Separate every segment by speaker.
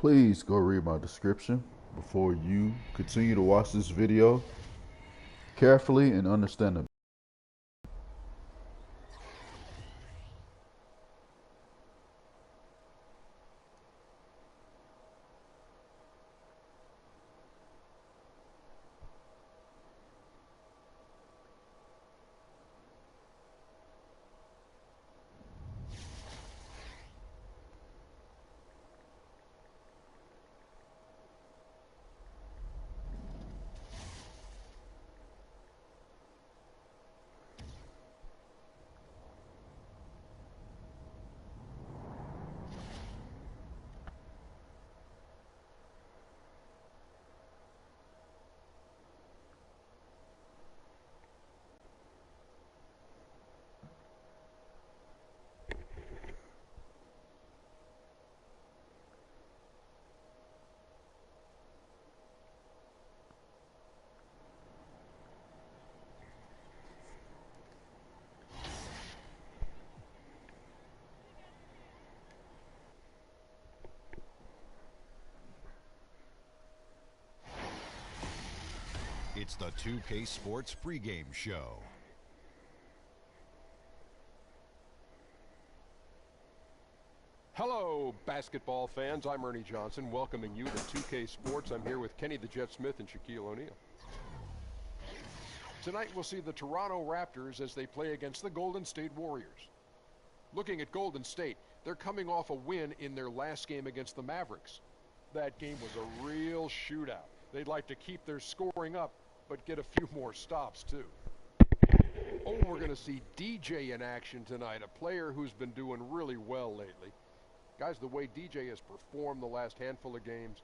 Speaker 1: Please go read my description before you continue to watch this video carefully and understandably.
Speaker 2: It's the 2K Sports pregame show.
Speaker 3: Hello, basketball fans. I'm Ernie Johnson, welcoming you to 2K Sports. I'm here with Kenny the Jet Smith and Shaquille O'Neal. Tonight we'll see the Toronto Raptors as they play against the Golden State Warriors. Looking at Golden State, they're coming off a win in their last game against the Mavericks. That game was a real shootout. They'd like to keep their scoring up, but get a few more stops too. Oh, we're going to see DJ in action tonight, a player who's been doing really well lately. Guys, the way DJ has performed the last handful of games,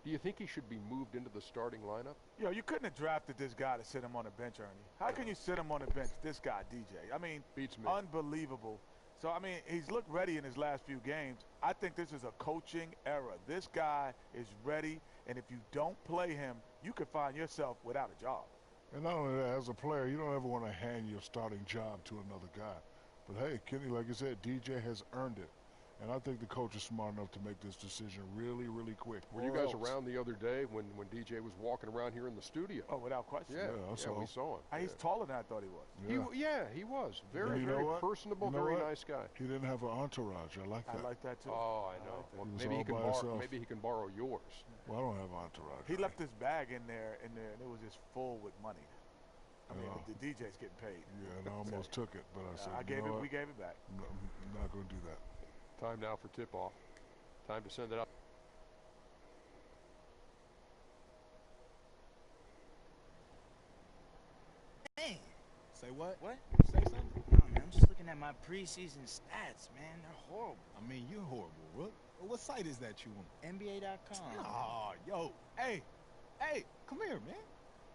Speaker 3: do you think he should be moved into the starting lineup?
Speaker 4: Yo, you couldn't have drafted this guy to sit him on the bench, Ernie. How can you sit him on the bench, this guy, DJ? I mean,
Speaker 3: Beats me.
Speaker 4: Unbelievable. So, I mean, he's looked ready in his last few games. I think this is a coaching error. This guy is ready, and if you don't play him, you could find yourself without a job.
Speaker 5: And not only that, as a player, you don't ever want to hand your starting job to another guy. But hey, Kenny, like I said, DJ has earned it. And I think the coach is smart enough to make this decision really, really quick.
Speaker 3: Were you guys around the other day when DJ was walking around here in the studio?
Speaker 4: Oh, without question.
Speaker 3: Yeah, we saw him.
Speaker 4: He's taller than I thought he was.
Speaker 3: He was. Very, very personable, very nice guy.
Speaker 5: He didn't have an entourage. I like that.
Speaker 4: I like that, too.
Speaker 3: Oh, I know. Well, maybe he can borrow yours.
Speaker 5: Well, I don't have an entourage.
Speaker 4: He left his bag in there, and it was just full with money. I mean, the DJ's getting paid.
Speaker 5: Yeah, and I almost took it, but I said,
Speaker 4: we gave it back.
Speaker 5: No, I'm not going to do that.
Speaker 3: Time now for tip-off. Time to send it up.
Speaker 6: Hey.
Speaker 7: Say what?
Speaker 6: What?
Speaker 7: Say something?
Speaker 6: No, man, I'm just looking at my preseason stats, man. They're horrible.
Speaker 7: I mean, you're horrible, Rook. What site is that you on?
Speaker 6: NBA.com.
Speaker 7: Oh, yo. Hey, come here, man.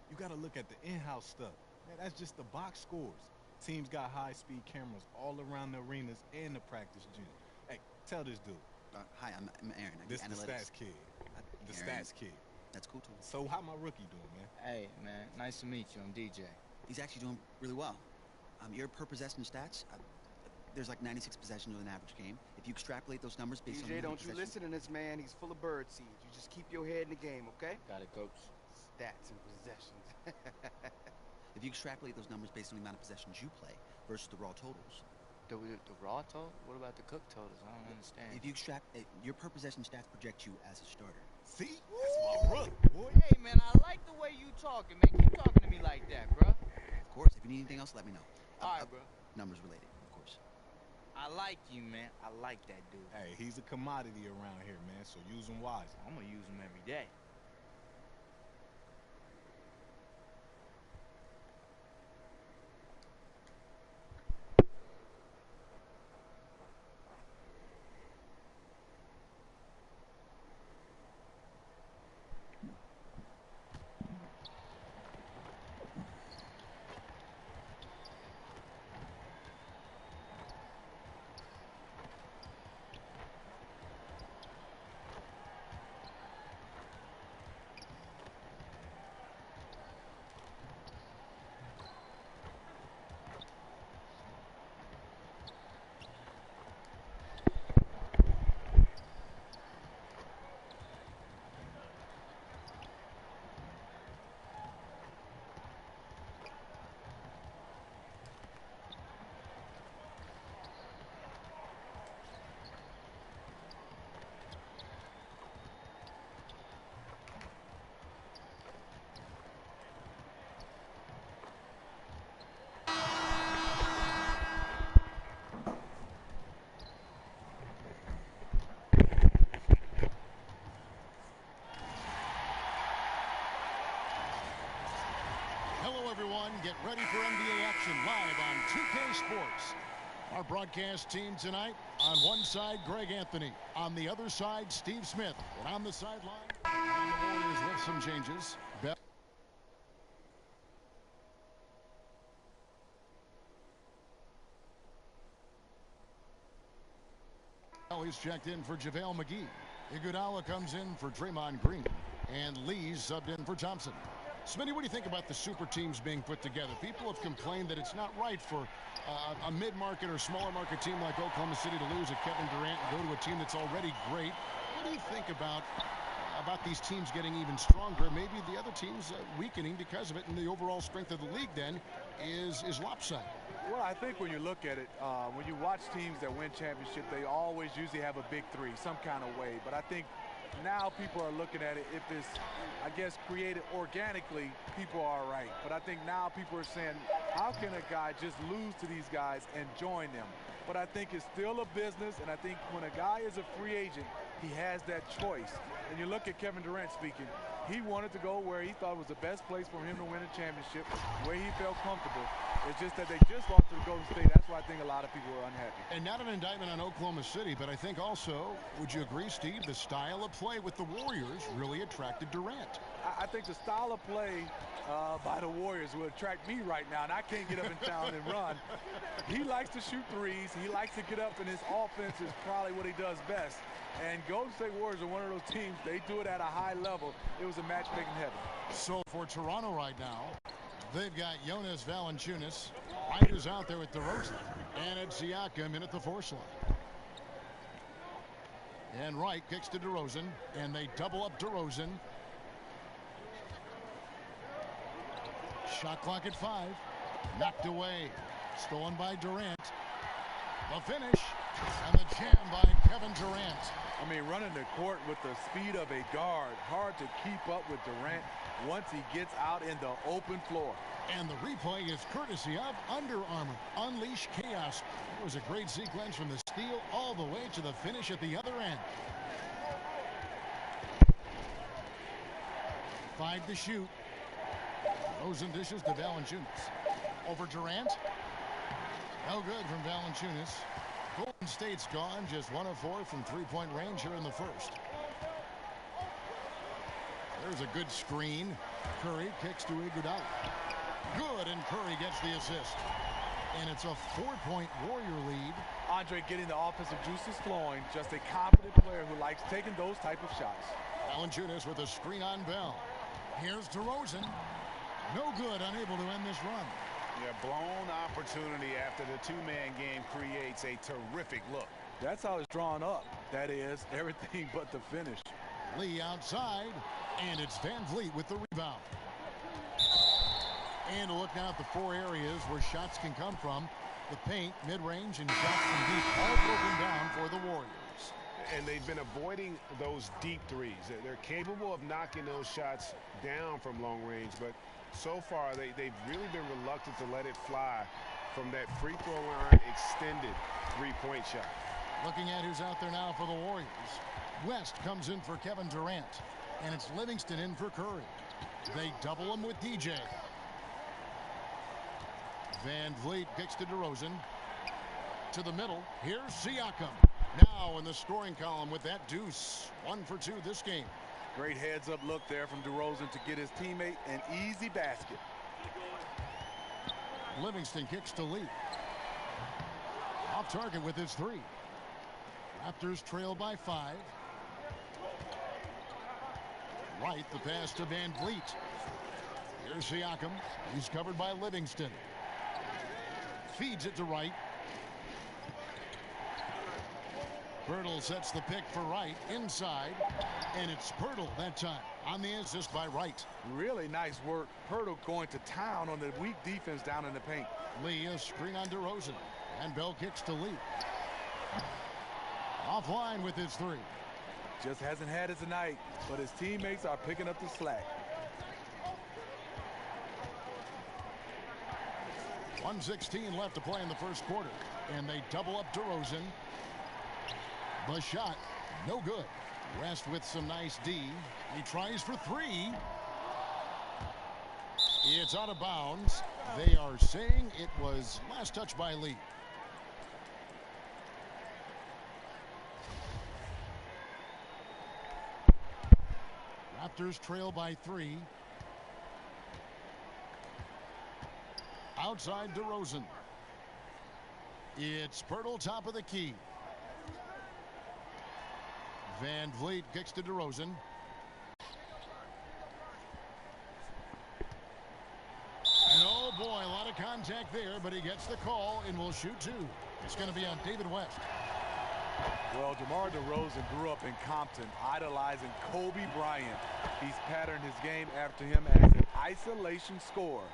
Speaker 7: You got to look at the in-house stuff. Man, that's just the box scores. Teams got high-speed cameras all around the arenas and the practice gym. Hey, tell this dude.
Speaker 8: Hi, I'm Aaron.
Speaker 7: This the stats kid. The stats kid.
Speaker 8: That's cool, too.
Speaker 7: So how my rookie doing, man?
Speaker 6: Hey, man. Nice to meet you. I'm DJ.
Speaker 8: He's actually doing really well. Your per-possession stats, there's like 96 possessions with an average game. If you extrapolate those numbers based on...
Speaker 9: DJ, don't you listen to this man. He's full of bird seed. You just keep your head in the game, okay?
Speaker 6: Got it, coach.
Speaker 9: Stats and possessions.
Speaker 8: If you extrapolate those numbers based on the amount of possessions you play versus the raw totals.
Speaker 6: The raw total? What about the cook totals? I don't understand.
Speaker 8: If you your per-possession stats project you as a starter.
Speaker 7: See? That's my rook, boy.
Speaker 6: Hey, man, I like the way you talking, man. Keep talking to me like that, bro.
Speaker 8: Of course. If you need anything else, let me know.
Speaker 6: All right, bro.
Speaker 8: Numbers related, of course.
Speaker 6: I like you, man. I like that dude.
Speaker 7: Hey, he's a commodity around here, man, so use him wisely.
Speaker 6: I'm going to use him every day.
Speaker 10: Ready for NBA action live on 2K Sports. Our broadcast team tonight, on one side, Greg Anthony. On the other side, Steve Smith. And on the sideline, and the Warriors with some changes. He's checked in for JaVale McGee. Iguodala comes in for Draymond Green. And Lee's subbed in for Thompson. Smitty, what do you think about the super teams being put together? People have complained that it's not right for a mid-market or smaller market team like Oklahoma City to lose a Kevin Durant and go to a team that's already great. What do you think about these teams getting even stronger? Maybe the other teams weakening because of it, and the overall strength of the league then is lopsided.
Speaker 4: Well, I think when you look at it, when you watch teams that win championship, they always usually have a big three, some kind of way. But I think now people are looking at it, if it's, I guess, created organically, people are right. But I think now people are saying, how can a guy just lose to these guys and join them? But I think it's still a business, and I think when a guy is a free agent, he has that choice. And you look at Kevin Durant speaking, he wanted to go where he thought was the best place for him to win a championship, where he felt comfortable. It's just that they just lost to the Golden State. That's why I think a lot of people are unhappy.
Speaker 10: And not an indictment on Oklahoma City, but I think also, would you agree, Steve, the style of play with the Warriors really attracted Durant?
Speaker 4: I think the style of play by the Warriors will attract me right now, and I can't get up in town and run. He likes to shoot threes. He likes to get up, and his offense is probably what he does best. And Golden State Warriors are one of those teams, they do it at a high level. It was a match made in heaven.
Speaker 10: So for Toronto right now, they've got Jonas Valanciunas. Wright is out there with DeRozan. And it's Siakam in at the force line. And Wright kicks to DeRozan, and they double up DeRozan. Shot clock at 5. Knocked away. Stolen by Durant. The finish. And the jam by Kevin Durant.
Speaker 4: I mean, running the court with the speed of a guard. Hard to keep up with Durant once he gets out in the open floor.
Speaker 10: And the replay is courtesy of Under Armour. Unleash chaos. It was a great sequence from the steal all the way to the finish at the other end. 5 to shoot. Rosen dishes to Valanciunas. Over Durant. No good from Valanciunas. Golden State's gone, just 1 of 4 from three-point range here in the first. There's a good screen. Curry kicks to Iguodala. Good, and Curry gets the assist. And it's a 4-point Warrior lead.
Speaker 4: Andre getting the offensive juices flowing. Just a confident player who likes taking those type of shots.
Speaker 10: Valanciunas with a screen on Bell. Here's DeRozan. No good, unable to end this run.
Speaker 11: Yeah, blown opportunity after the two-man game creates a terrific look.
Speaker 4: That's how it's drawn up. That is everything but the finish.
Speaker 10: Lee outside, and it's Van Vliet with the rebound. And a look now at the 4 areas where shots can come from. The paint, mid-range, and shots from deep, all broken down for the Warriors.
Speaker 11: And they've been avoiding those deep threes. They're capable of knocking those shots down from long range, but so far they've really been reluctant to let it fly from that free throw line extended three-point shot.
Speaker 10: Looking at who's out there now for the Warriors. West comes in for Kevin Durant, and it's Livingston in for Curry. They double him with DJ. Van Vliet kicks to DeRozan. To the middle. Here's Siakam. Now in the scoring column with that deuce. 1 for 2 this game.
Speaker 4: Great heads-up look there from DeRozan to get his teammate an easy basket.
Speaker 10: Livingston kicks to Lee. Off target with his 3. Raptors trail by 5. Wright, the pass to Van Vliet. Here's Siakam. He's covered by Livingston. Feeds it to Wright. Pirtle sets the pick for Wright inside, and it's Pirtle that time on the assist by Wright.
Speaker 4: Really nice work. Pirtle going to town on the weak defense down in the paint.
Speaker 10: Lee, a screen on DeRozan, and Bell kicks to Lee. Offline with his 3.
Speaker 4: Just hasn't had it tonight, but his teammates are picking up the slack.
Speaker 10: 1:16 left to play in the first quarter, and they double up DeRozan. The shot, no good. West with some nice D. He tries for 3. It's out of bounds, They are saying it was last touch by Lee. Raptors trail by 3. Outside DeRozan. It's Pirtle top of the key. Van Vliet kicks to DeRozan. And oh boy, a lot of contact there, but he gets the call and will shoot 2. It's going to be on David West.
Speaker 4: Well, DeMar DeRozan grew up in Compton, idolizing Kobe Bryant. He's patterned his game after him as an isolation scorer,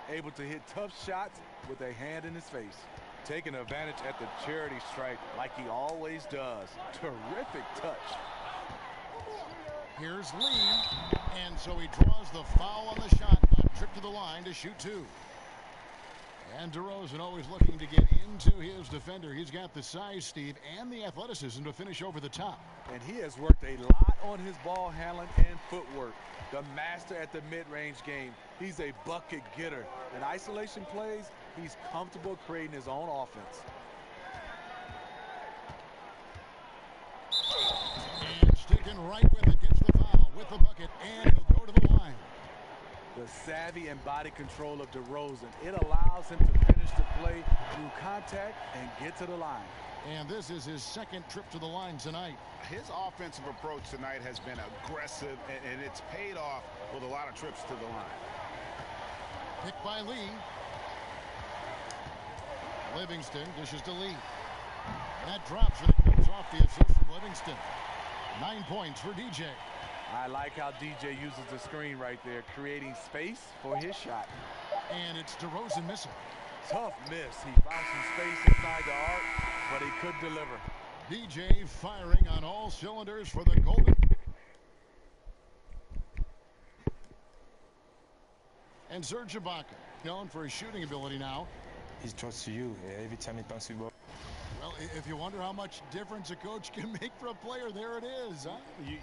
Speaker 4: able to hit tough shots with a hand in his face. Taking advantage at the charity stripe like he always does. Terrific touch.
Speaker 10: Here's Lee, and so he draws the foul on the shot clock. Trip to the line to shoot 2. And DeRozan always looking to get into his defender. He's got the size, Steve, and the athleticism to finish over the top.
Speaker 4: And he has worked a lot on his ball handling and footwork. The master at the mid-range game. He's a bucket getter. In isolation plays, he's comfortable creating his own offense.
Speaker 10: And sticking right with it, gets the foul with the bucket, and he'll go to the line.
Speaker 4: The savvy and body control of DeRozan. It allows him to finish the play through contact and get to the line.
Speaker 10: And this is his second trip to the line tonight.
Speaker 11: His offensive approach tonight has been aggressive, and it's paid off with a lot of trips to the line.
Speaker 10: Picked by Lee. Livingston dishes to Lee. That drops, and it comes off the assist from Livingston. 9 points for DJ.
Speaker 4: I like how DJ uses the screen right there, creating space for his shot.
Speaker 10: And it's DeRozan missing.
Speaker 4: Tough miss. He found some space inside the arc, but he couldn't deliver.
Speaker 10: DJ firing on all cylinders for the Golden. And Serge Ibaka, known for his shooting ability now.
Speaker 12: He's trust to you every time he passes the ball.
Speaker 10: Well, if you wonder how much difference a coach can make for a player, there it is. Huh?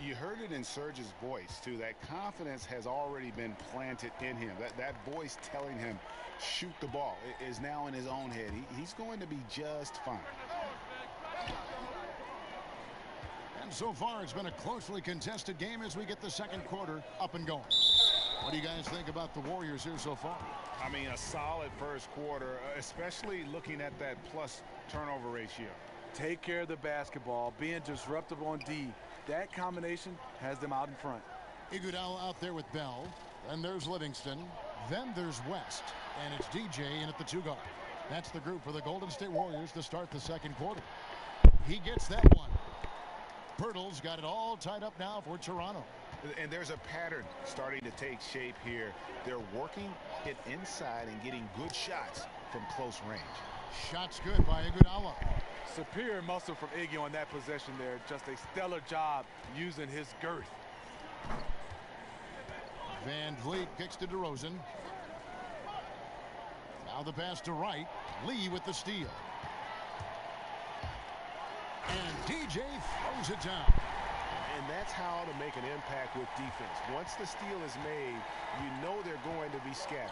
Speaker 11: You heard it in Serge's voice, too. That confidence has already been planted in him. That voice telling him, shoot the ball, is now in his own head. He's going to be just fine.
Speaker 10: And so far, it's been a closely contested game as we get the second quarter up and going. What do you guys think about the Warriors here so far?
Speaker 11: I mean, a solid first quarter, especially looking at that plus turnover ratio.
Speaker 4: Take care of the basketball, being disruptive on D. That combination has them out in front.
Speaker 10: Iguodala out there with Bell. Then there's Livingston. Then there's West. And it's DJ in at the 2 guard. That's the group for the Golden State Warriors to start the second quarter. He gets that one. Pirtle's got it all tied up now for Toronto.
Speaker 11: And there's a pattern starting to take shape here. They're working it inside and getting good shots from close range.
Speaker 10: Shots good by Iguodala.
Speaker 4: Superior muscle from Iggy on that possession there. Just a stellar job using his girth.
Speaker 10: Van Vliet kicks to DeRozan. Now the pass to Wright. Lee with the steal. And DJ throws it down.
Speaker 11: And that's how to make an impact with defense. Once the steal is made, you know they're going to be scattered.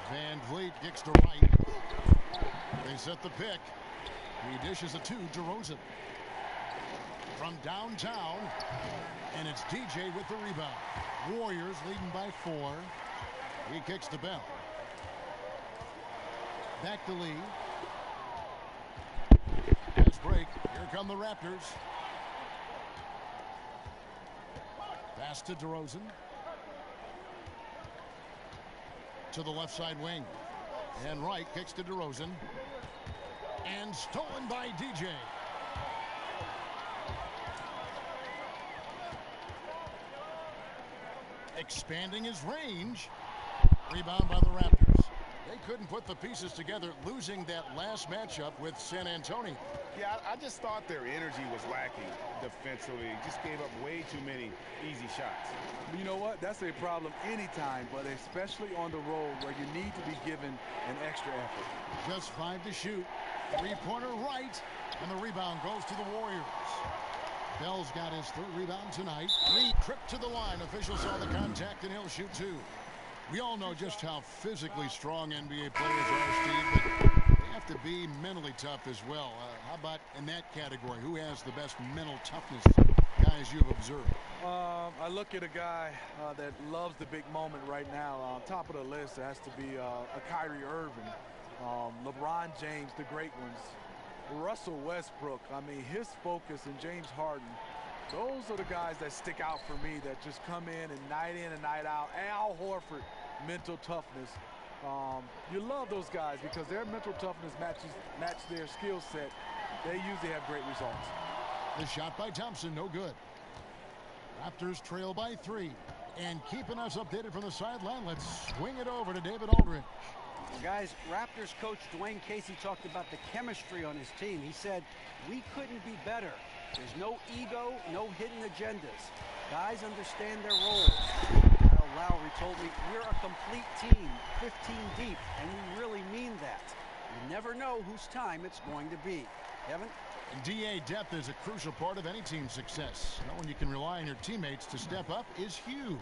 Speaker 10: Van Vliet kicks to Wright. They set the pick. He dishes it to DeRozan. From downtown, and it's DJ with the rebound. Warriors leading by 4. He kicks to Bell. Back to Lee. Fast break. Here come the Raptors. Pass to DeRozan. To the left side wing. And Wright kicks to DeRozan. And stolen by DJ. Expanding his range. Rebound by the Raptors. They couldn't put the pieces together, losing that last matchup with San Antonio.
Speaker 11: Yeah, I just thought their energy was lacking defensively. Just gave up way too many easy shots.
Speaker 4: You know what? That's a problem anytime, but especially on the road where you need to be given an extra effort.
Speaker 10: Just 5 to shoot. Three-pointer right, and the rebound goes to the Warriors. Bell's got his 3rd rebound tonight. Lee tripped to the line. Officials saw the contact, and he'll shoot 2. We all know just how physically strong NBA players are, Steve, but they have to be mentally tough as well. How about in that category? Who has the best mental toughness, guys you've observed?
Speaker 4: I look at a guy that loves the big moment right now. On top of the list has to be a Kyrie Irving, LeBron James, the great ones, Russell Westbrook. I mean, his focus, and James Harden. Those are the guys that stick out for me, that just come in and night out. Al Horford, mental toughness. You love those guys because their mental toughness match their skill set. They usually have great results.
Speaker 10: The shot by Thompson, no good. Raptors trail by 3. And keeping us updated from the sideline, let's swing it over to David Aldridge.
Speaker 13: Well, guys, Raptors coach Dwayne Casey talked about the chemistry on his team. He said, we couldn't be better. There's no ego, no hidden agendas. Guys understand their roles. Kyle Lowry told me, we're a complete team, 15 deep, and we really mean that. You never know whose time it's going to be. Kevin?
Speaker 10: DA depth is a crucial part of any team's success. Knowing you can rely on your teammates to step up is huge.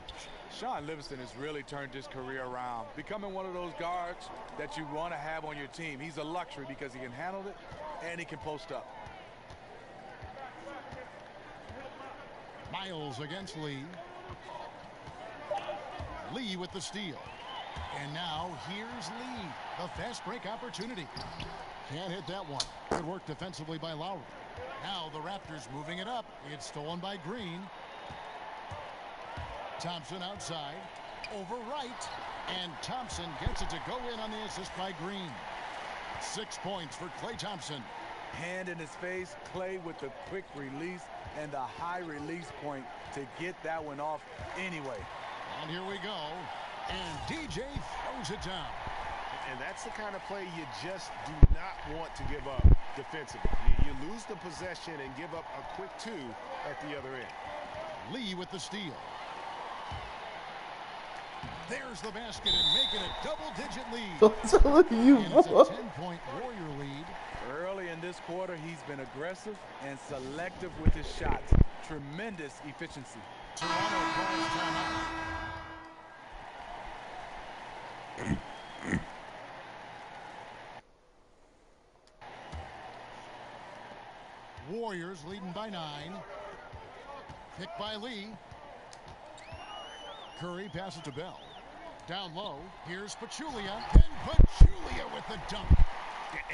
Speaker 4: Sean Livingston has really turned his career around, becoming one of those guards that you want to have on your team. He's a luxury because he can handle it and he can post up.
Speaker 10: Miles against Lee. Lee with the steal. And now here's Lee. The fast break opportunity. Can't hit that one. Good work defensively by Lowry. Now the Raptors moving it up. It's stolen by Green. Thompson outside. Over right. And Thompson gets it to go in on the assist by Green. 6 points for Klay Thompson.
Speaker 4: Hand in his face, Klay with the quick release and the high release point to get that one off anyway.
Speaker 10: And here we go. And DJ throws it down.
Speaker 11: And that's the kind of play you just do not want to give up defensively. You lose the possession and give up a quick 2 at the other end.
Speaker 10: Lee with the steal. There's the basket and making a double-digit lead.
Speaker 1: I'm telling you,
Speaker 10: and it's a 10-point Warrior lead.
Speaker 4: Early in this quarter, he's been aggressive and selective with his shots. Tremendous efficiency.
Speaker 10: Toronto calls timeout. Warriors leading by 9. Picked by Lee. Curry passes to Bell. Down low, here's Pachulia. And Pachulia with the dunk.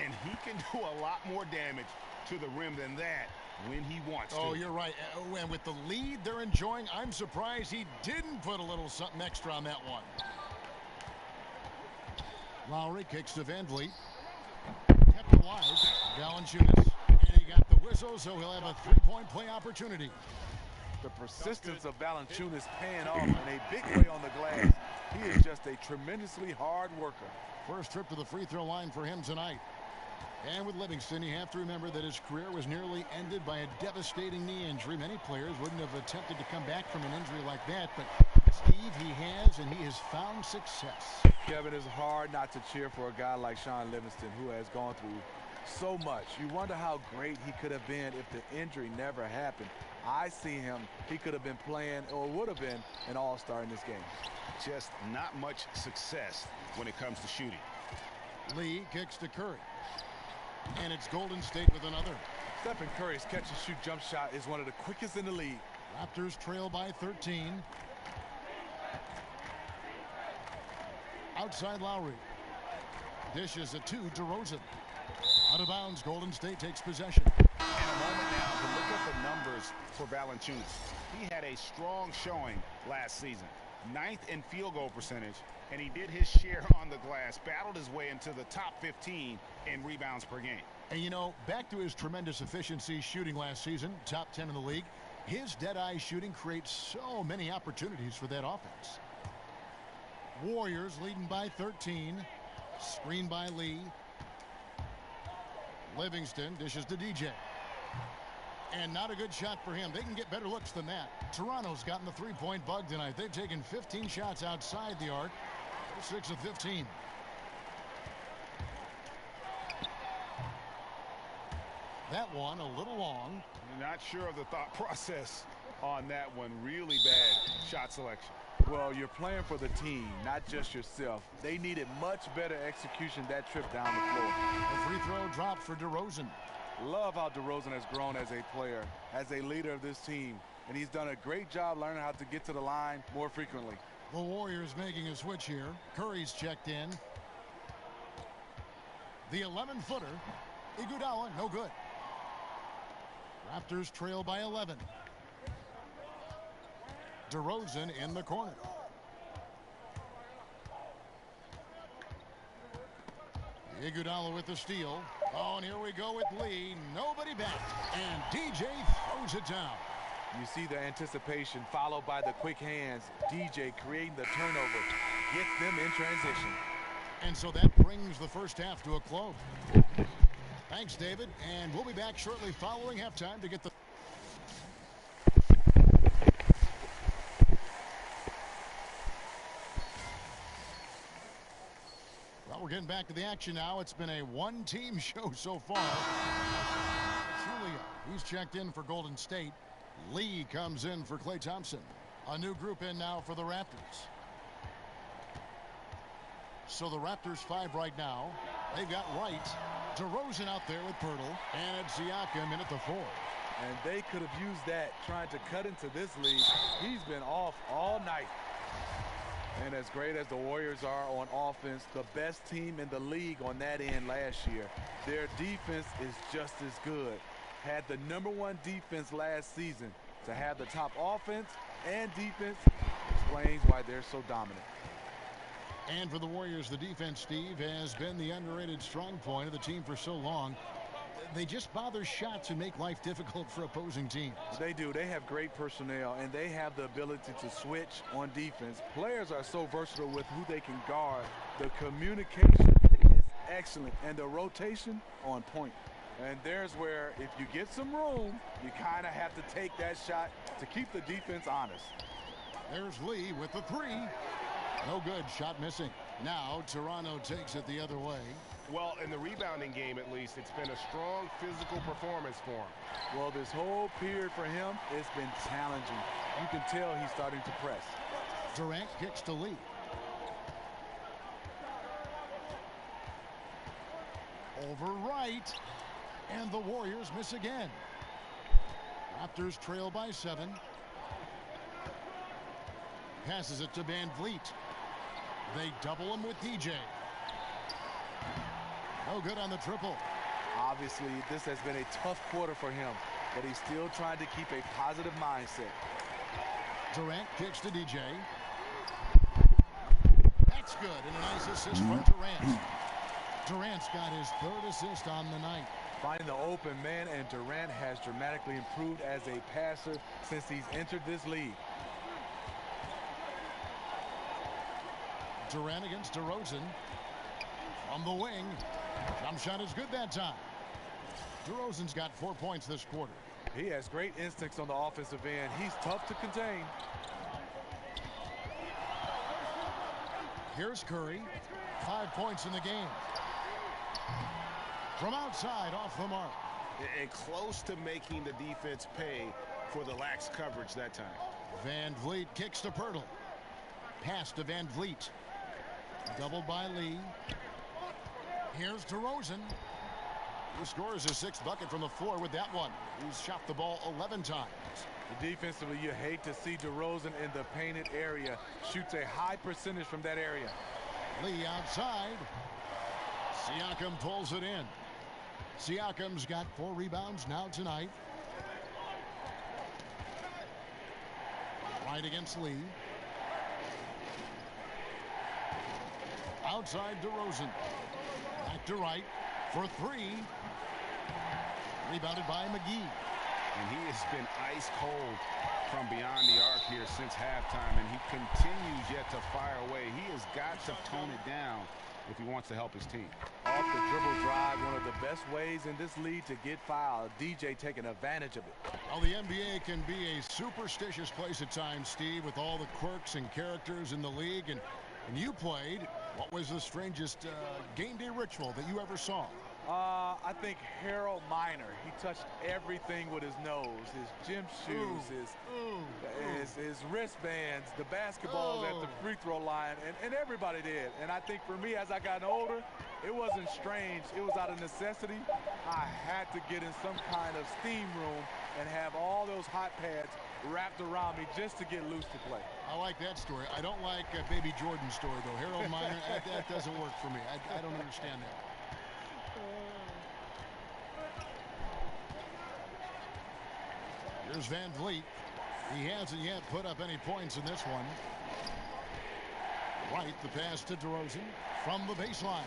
Speaker 11: And he can do a lot more damage to the rim than that when he wants to.
Speaker 10: Oh, you're right. And with the lead they're enjoying, I'm surprised he didn't put a little something extra on that one. Lowry kicks to Van Vliet. Kept alive. Valanciunas. And he got the whistle, so he'll have a 3-point play opportunity.
Speaker 4: The persistence of Valanciunas paying off in a big way on the glass. He is just a tremendously hard worker.
Speaker 10: First trip to the free throw line for him tonight. And with Livingston, you have to remember that his career was nearly ended by a devastating knee injury. Many players wouldn't have attempted to come back from an injury like that, but Steve, he has, and he has found success.
Speaker 4: Kevin, it's hard not to cheer for a guy like Sean Livingston, who has gone through so much. You wonder how great he could have been if the injury never happened. I see him, he could have been playing, or would have been, an all-star in this game.
Speaker 11: Just not much success when it comes to shooting.
Speaker 10: Lee kicks to Curry. And it's Golden State with another.
Speaker 4: Stephen Curry's catch-and-shoot jump shot is one of the quickest in the league.
Speaker 10: Raptors trail by 13. Outside Lowry. Dishes a 2 to DeRozan. Out of bounds, Golden State takes possession.
Speaker 11: And a moment now to look at the numbers for Valanciunas. He had a strong showing last season. 9th in field goal percentage, and he did his share on the glass, battled his way into the top 15 in rebounds per game.
Speaker 10: And you know, back to his tremendous efficiency shooting last season, top 10 in the league, his dead-eye shooting creates so many opportunities for that offense. Warriors leading by 13. Screen by Lee. Livingston dishes to DJ. And not a good shot for him. They can get better looks than that. Toronto's gotten the 3-point bug tonight. They've taken 15 shots outside the arc. 6 of 15. That one a little long.
Speaker 11: Not sure of the thought process on that one. Really bad shot selection.
Speaker 4: Well, you're playing for the team, not just yourself. They needed much better execution that trip down the floor.
Speaker 10: A free throw dropped for DeRozan.
Speaker 4: Love how DeRozan has grown as a player, as a leader of this team. And he's done a great job learning how to get to the line more frequently.
Speaker 10: The Warriors making a switch here. Curry's checked in. The 11-footer. Iguodala, no good. Raptors trail by 11. DeRozan in the corner. Iguodala with the steal. Oh, and here we go with Lee. Nobody back. And DJ throws it down.
Speaker 4: You see the anticipation followed by the quick hands. DJ creating the turnover. Gets them in transition.
Speaker 10: And so that brings the first half to a close. Thanks, David. And we'll be back shortly following halftime to get the... Well, we're getting back to the action now. It's been a one-team show so far. Julia, he's checked in for Golden State. Lee comes in for Klay Thompson. A new group in now for the Raptors. So the Raptors 5 right now. They've got Wright. DeRozan out there with Pirtle. And it's Siakam in at the 4.
Speaker 4: And they could have used that trying to cut into this league. He's been off all night. And as great as the Warriors are on offense, the best team in the league on that end last year, their defense is just as good. Had the #1 defense last season. To have the top offense and defense explains why they're so dominant.
Speaker 10: And for the Warriors, the defense, Steve, has been the underrated strong point of the team for so long. They just bother shots and make life difficult for opposing teams.
Speaker 4: They do. They have great personnel, and they have the ability to switch on defense. Players are so versatile with who they can guard. The communication is excellent, and the rotation on point. And there's where, if you get some room, you kind of have to take that shot to keep the defense honest.
Speaker 10: There's Lee with the 3. No good. Shot missing. Now Toronto takes it the other way.
Speaker 11: Well, in the rebounding game, at least, it's been a strong physical performance for him.
Speaker 4: Well, this whole period for him, it's been challenging. You can tell he's starting to press.
Speaker 10: Durant kicks to Lee. Over Wright. And the Warriors miss again. Raptors trail by 7. Passes it to Van Vliet. They double him with DJ. No good on the triple.
Speaker 4: Obviously, this has been a tough quarter for him, but he's still trying to keep a positive mindset.
Speaker 10: Durant kicks to DJ. That's good, and a nice assist from Durant. Durant's got his 3rd assist on the night.
Speaker 4: Finding the open man, and Durant has dramatically improved as a passer since he's entered this league.
Speaker 10: Durant against DeRozan. From the wing. Jump shot is good that time. DeRozan's got 4 points this quarter.
Speaker 4: He has great instincts on the offensive end. He's tough to contain.
Speaker 10: Here's Curry. 5 points in the game. From outside, off the mark.
Speaker 11: And close to making the defense pay for the lax coverage that time.
Speaker 10: Van Vliet kicks to Pirtle. Pass to Van Vliet. Doubled by Lee. Here's DeRozan. He scores his 6th bucket from the floor with that one. He's shot the ball 11 times.
Speaker 4: Defensively, you hate to see DeRozan in the painted area. Shoots a high percentage from that area.
Speaker 10: Lee outside. Siakam pulls it in. Siakam's got 4 rebounds now tonight. Right against Lee. Outside DeRozan. Back to Wright for 3. Rebounded by McGee.
Speaker 11: And he has been ice cold from beyond the arc here since halftime, and he continues yet to fire away. He has got to tone it down if he wants to help his team.
Speaker 4: Off the dribble drive, one of the best ways in this league to get fouled. DJ taking advantage of it.
Speaker 10: Well, the NBA can be a superstitious place at times, Steve, with all the quirks and characters in the league. And you played. What was the strangest game day ritual that you ever saw?
Speaker 4: I think Harold Miner. He touched everything with his nose. His gym shoes, his his wristbands, the basketballs at the free throw line, and everybody did. And I think for me, as I got older, it wasn't strange. It was out of necessity. I had to get in some kind of steam room and have all those hot pads wrapped around me just to get loose to play.
Speaker 10: I like that story. I don't like Baby Jordan's story, though. Harold Miner, that doesn't work for me. I don't understand that. Here's Van Vliet. He hasn't yet put up any points in this one. Right, the pass to DeRozan from the baseline.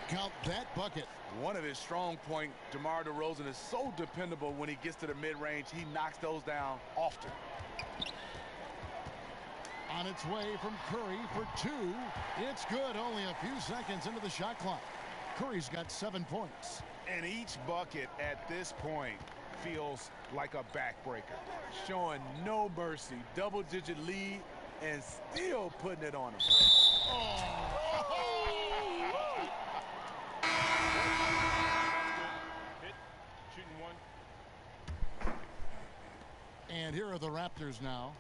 Speaker 10: Count that bucket.
Speaker 4: One of his strong points, DeMar DeRozan, is so dependable when he gets to the mid-range. He knocks those down often.
Speaker 10: On its way from Curry for two. It's good. Only a few seconds into the shot clock. Curry's got 7 points.
Speaker 11: And each bucket at this point feels like a backbreaker.
Speaker 4: Showing no mercy. Double-digit lead and still putting it on him.
Speaker 11: Shooting one.
Speaker 10: And here are the Raptors now.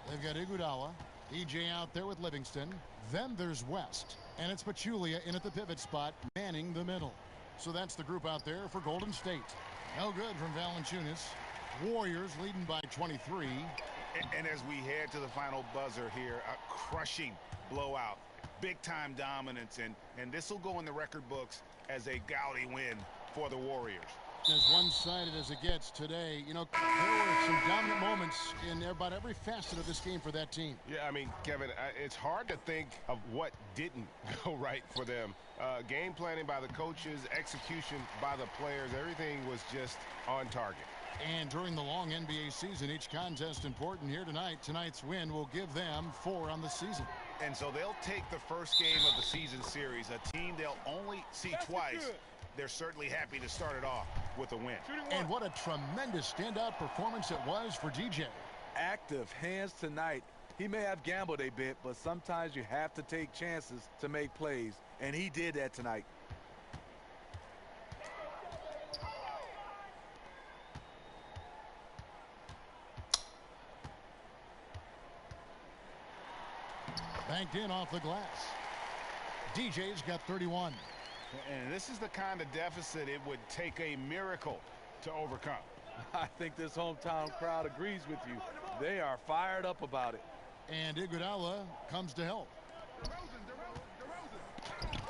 Speaker 10: They've got Iguodala, EJ out there with Livingston. Then there's West. And it's Pachulia in at the pivot spot, manning the middle. So that's the group out there for Golden State. No good from Valanciunas. Warriors leading by 23.
Speaker 11: And as we head to the final buzzer here, a crushing blowout. Big-time dominance, and this will go in the record books as a gaudy win for the Warriors.
Speaker 10: As one-sided as it gets today, you know, there were some dominant moments in about every facet of this game for that team.
Speaker 11: Yeah, I mean, Kevin, it's hard to think of what didn't go right for them. Game planning by the coaches, execution by the players, everything was just on target.
Speaker 10: And during the long NBA season, each contest important here tonight. Tonight's win will give them 4 on the season.
Speaker 11: And so they'll take the first game of the season series, a team they'll only see twice. They're certainly happy to start it off with a win.
Speaker 10: And what a tremendous standout performance it was for DJ.
Speaker 4: Active hands tonight. He may have gambled a bit, but sometimes you have to take chances to make plays, and he did that tonight.
Speaker 10: Banked in off the glass. DJ's got 31.
Speaker 11: And this is the kind of deficit it would take a miracle to overcome.
Speaker 4: I think this hometown crowd agrees with you. They are fired up about it.
Speaker 10: And Iguodala comes to help.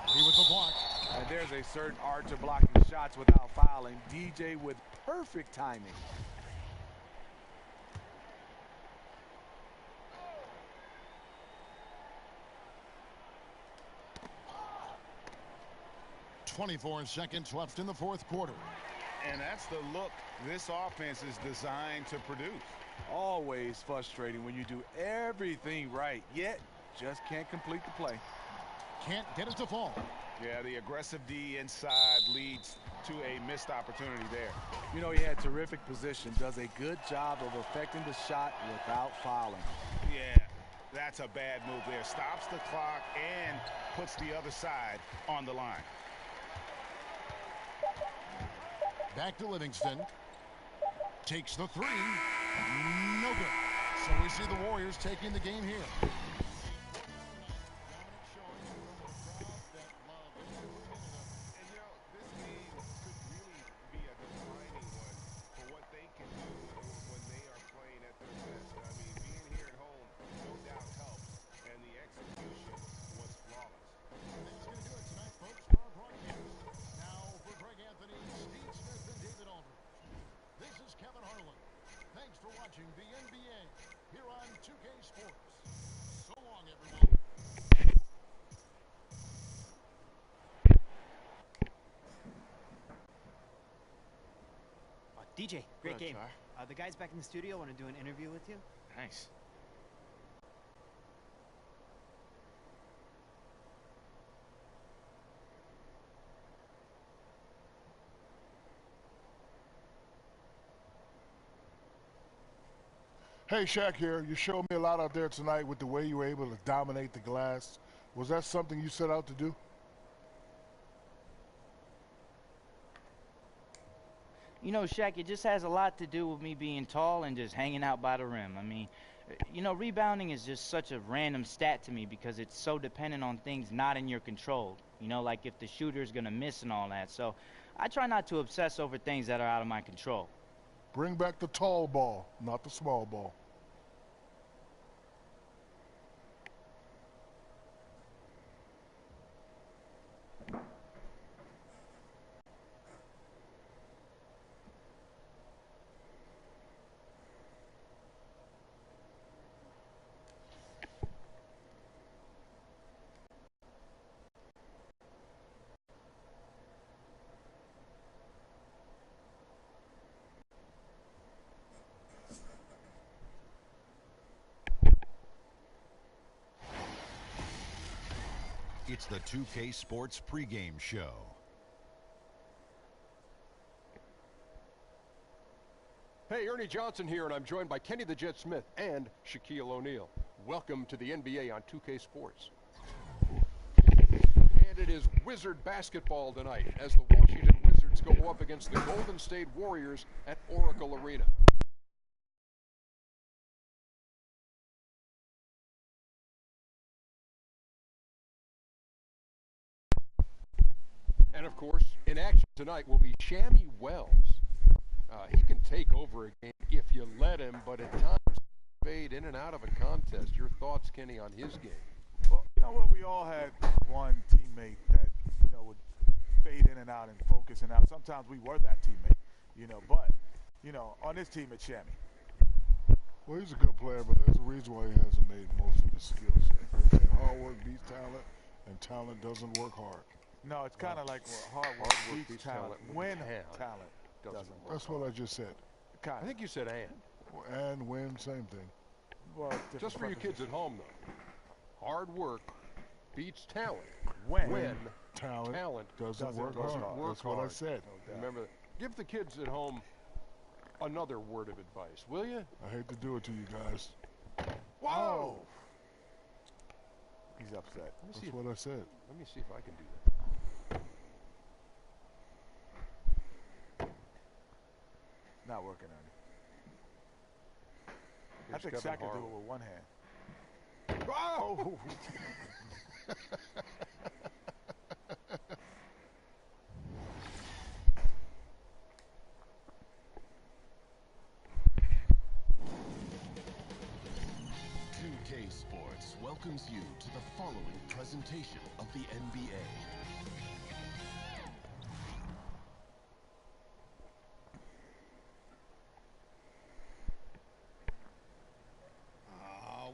Speaker 10: He with the block.
Speaker 4: And there's a certain art to blocking shots without fouling. DJ with perfect timing.
Speaker 10: .24 seconds left in the fourth quarter.
Speaker 11: And that's the look this offense is designed to produce.
Speaker 4: Always frustrating when you do everything right, yet just can't complete the play.
Speaker 10: Can't get it to fall.
Speaker 11: Yeah, the aggressive D inside leads to a missed opportunity there.
Speaker 4: You know, he had terrific position, does a good job of affecting the shot without fouling.
Speaker 11: Yeah, that's a bad move there. Stops the clock and puts the other side on the line.
Speaker 10: Back to Livingston. Takes the three. No good. So we see the Warriors taking the game here. The NBA here on 2K Sports. So long, everyone.
Speaker 14: DJ, great game. The guys back in the studio want to do an interview with you.
Speaker 15: Nice.
Speaker 5: Hey, Shaq here. You showed me a lot out there tonight with the way you were able to dominate the glass. Was that something you set out to do?
Speaker 16: You know, Shaq, it just has a lot to do with me being tall and just hanging out by the rim. I mean,
Speaker 15: You know, rebounding is just such a random stat to me because it's so dependent on things not in your control. You know, like if the shooter's going to miss and all that. So I try not to obsess over things that are out of my control.
Speaker 5: Bring back the tall ball, not the small ball.
Speaker 2: It's the 2K Sports pregame show.
Speaker 3: Hey, Ernie Johnson here, and I'm joined by Kenny the Jet Smith and Shaquille O'Neal. Welcome to the NBA on 2K Sports. And it is Wizard basketball tonight as the Washington Wizards go up against the Golden State Warriors at Oracle Arena. And of course, in action tonight will be Shammy Wells. He can take over a game if you let him, but at times fade in and out of a contest. Your thoughts, Kenny, on his game?
Speaker 4: Well, you know what? We all had one teammate that, would fade in and out and focus and out. Sometimes we were that teammate, but, on this team, it's Shammy.
Speaker 5: Well, he's a good player, but there's a reason why he hasn't made most of his skill set. They say hard work beats talent, and talent doesn't work hard.
Speaker 4: No, it's kind of like hard work beats talent when talent doesn't work.
Speaker 5: That's what I just said.
Speaker 3: I think you said and.
Speaker 5: And win, same thing.
Speaker 3: Well, just for you kids at home, though. Hard work beats talent when talent
Speaker 5: doesn't work hard. That's what I said.
Speaker 3: Remember that. Give the kids at home another word of advice, will you?
Speaker 5: I hate to do it to you guys.
Speaker 3: Whoa!
Speaker 4: He's upset.
Speaker 5: That's what I said.
Speaker 3: Let me see if I can do that.
Speaker 4: Not working, Ernie. I think Shaq can do it with one hand.
Speaker 3: Whoa!
Speaker 16: 2K Sports welcomes you to the following presentation of the NBA.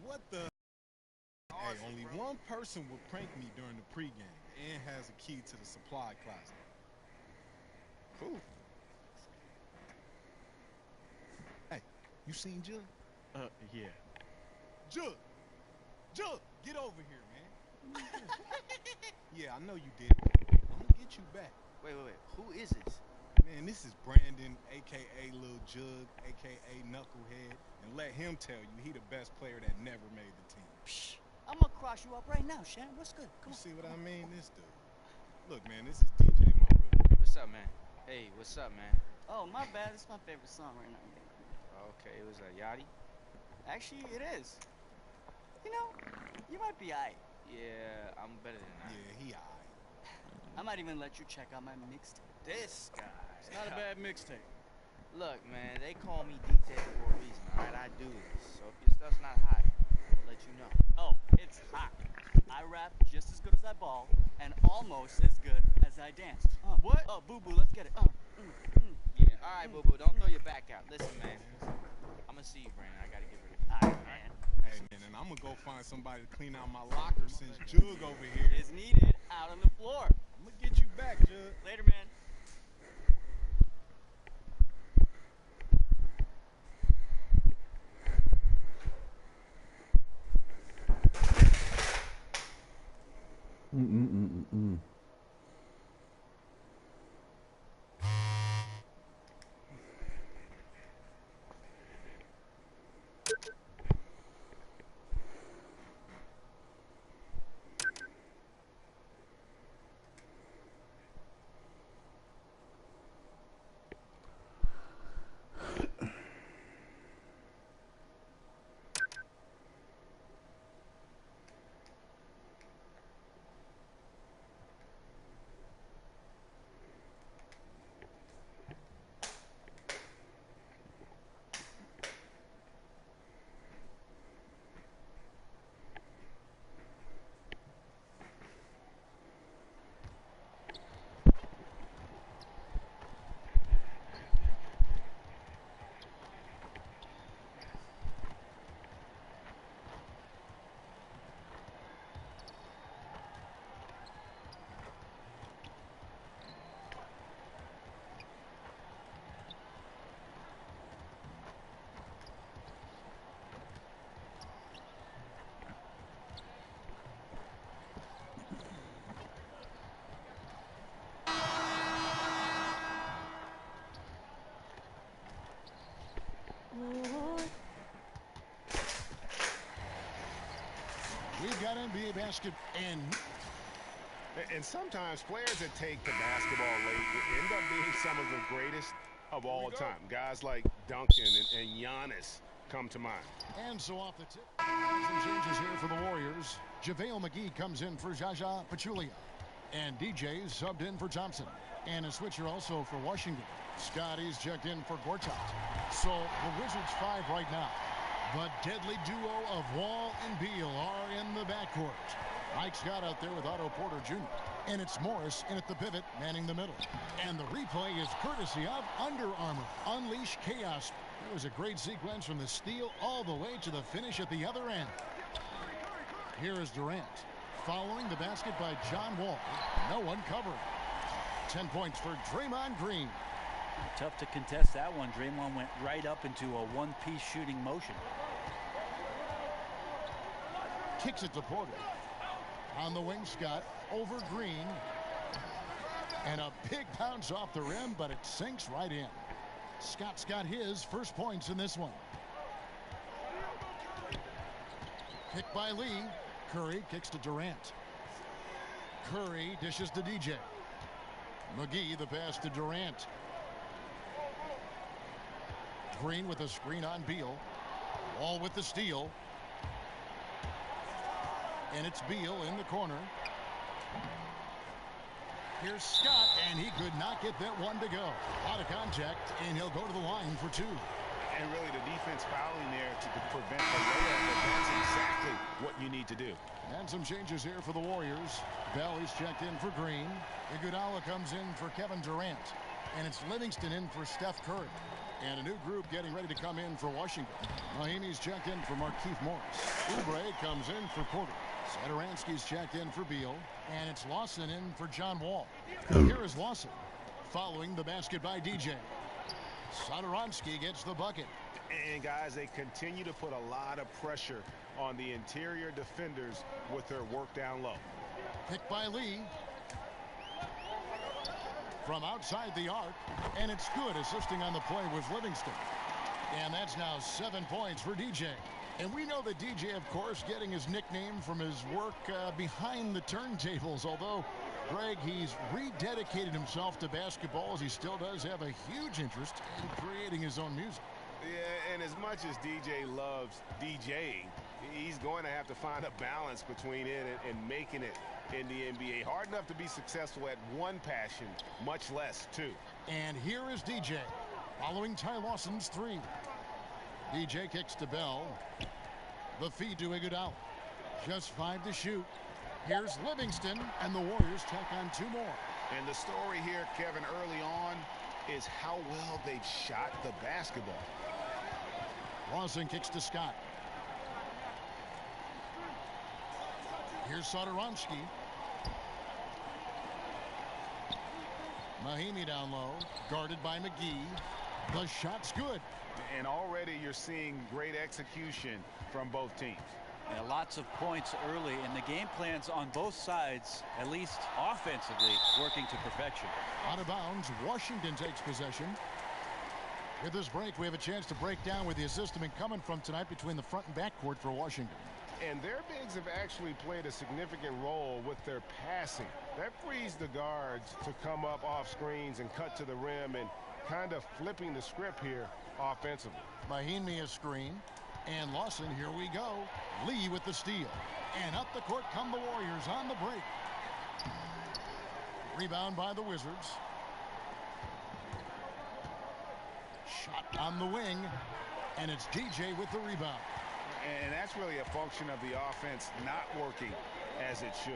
Speaker 7: What the? Hey, only one person would prank me during the pregame and has a key to the supply closet. Cool. Hey, you seen Jug? Yeah. Jug! Get over here, man. Yeah, I know you did. I'm gonna get you back.
Speaker 6: Wait. Who is this?
Speaker 7: Man, this is Brandon, a.k.a. Lil Jug, a.k.a. Knucklehead, and let him tell you he the best player that never made the team.
Speaker 6: Psh, I'm gonna cross you up right now, Shan. What's good? Come on.
Speaker 7: See what I mean? This dude. Look, man, this is DJ, my brother.
Speaker 15: What's up, man? Hey, what's up, man?
Speaker 6: Oh, my bad. It's my favorite song right now.
Speaker 15: Okay, it was a Yachty?
Speaker 6: Actually, it is. You might be aight.
Speaker 15: Yeah, I'm better than that.
Speaker 7: Yeah, he aight.
Speaker 6: I might even let you check out my mixtape.
Speaker 15: This guy.
Speaker 6: It's not a bad mixtape.
Speaker 15: Look, man, they call me DJ for a reason, alright? I do this. So if your stuff's not hot, I'll let you know.
Speaker 6: Oh, it's hot. I rap just as good as I ball, and almost as good as I dance.
Speaker 15: What?
Speaker 6: Oh, boo-boo, let's get it.
Speaker 15: Yeah, alright, boo-boo, don't throw your back out. Listen, man, I'm gonna see you, Brandon. I gotta get rid of you.
Speaker 6: Alright, man.
Speaker 7: Hey, man, and I'm gonna go find somebody to clean out my locker since Jug over here
Speaker 6: is needed out on the floor.
Speaker 7: I'm gonna get you back, Jug.
Speaker 6: Later, man.
Speaker 10: We've got NBA basket
Speaker 11: And sometimes players that take the basketball late end up being some of the greatest of all time. Guys like Duncan and Giannis come to mind.
Speaker 10: And so off the tip, some changes here for the Warriors. JaVale McGee comes in for Jaja Pachulia. And DJ subbed in for Thompson. And a switcher also for Washington. Scotty's checked in for Gortat. So the Wizards 5 right now. The deadly duo of Wall and Beal are in the backcourt. Mike Scott out there with Otto Porter Jr. And it's Morris in at the pivot, manning the middle. And the replay is courtesy of Under Armour. Unleash chaos. It was a great sequence from the steal all the way to the finish at the other end. Here is Durant. Following the basket by John Wall. No one covering. 10 points for Draymond Green.
Speaker 17: Tough to contest that one. Draymond went right up into a one-piece shooting motion.
Speaker 10: Kicks it to Porter. On the wing, Scott. Over Green. And a big bounce off the rim, but it sinks right in. Scott's got his first points in this one. Pick by Lee. Curry kicks to Durant. Curry dishes to DJ. McGee the pass to Durant. Green with a screen on Beal. Wall with the steal. And it's Beal in the corner. Here's Scott, and he could not get that one to go. Out of contact, and he'll go to the line for two.
Speaker 11: And really the defense fouling there to prevent the layup, but that's exactly what you need to do.
Speaker 10: And some changes here for the Warriors. Bell is checked in for Green. Iguodala comes in for Kevin Durant. And it's Livingston in for Steph Curry. And a new group getting ready to come in for Washington. Mahimi's checked in for Markieff Morris. Oubre comes in for Porter. Satoransky's checked in for Beal. And it's Lawson in for John Wall. Here is Lawson. Following the basket by DJ. Satoransky gets the bucket.
Speaker 11: And guys, they continue to put a lot of pressure on the interior defenders with their work down low.
Speaker 10: Pick by Lee. From outside the arc, and it's good. Assisting on the play was Livingston. And that's now 7 points for DJ. And we know that DJ, of course, getting his nickname from his work behind the turntables. Although, Greg, he's rededicated himself to basketball, as he still does have a huge interest in creating his own music.
Speaker 11: Yeah, and as much as DJ loves DJing, he's going to have to find a balance between it and making it in the NBA. Hard enough to be successful at one passion, much less two.
Speaker 10: And here is DJ following Ty Lawson's three. DJ kicks to Bell. The feed to Iguodala. Just 5 to shoot. Here's Livingston, and the Warriors tack on 2 more.
Speaker 11: And the story here, Kevin, early on is how well they've shot the basketball.
Speaker 10: Lawson kicks to Scott. Here's Satoransky. Mahimi down low, guarded by McGee. The shot's good.
Speaker 11: And already you're seeing great execution from both teams.
Speaker 17: Yeah, lots of points early, and the game plans on both sides, at least offensively, working to perfection.
Speaker 10: Out of bounds, Washington takes possession. With this break, we have a chance to break down where the assist has been coming from tonight between the front and back court for Washington.
Speaker 11: And their bigs have actually played a significant role with their passing. That frees the guards to come up off screens and cut to the rim and kind of flipping the script here offensively.
Speaker 10: Mahimi a screen. And Lawson, here we go. Lee with the steal. And up the court come the Warriors on the break. Rebound by the Wizards. Shot on the wing. And it's DJ with the rebound.
Speaker 11: And that's really a function of the offense not working as it should.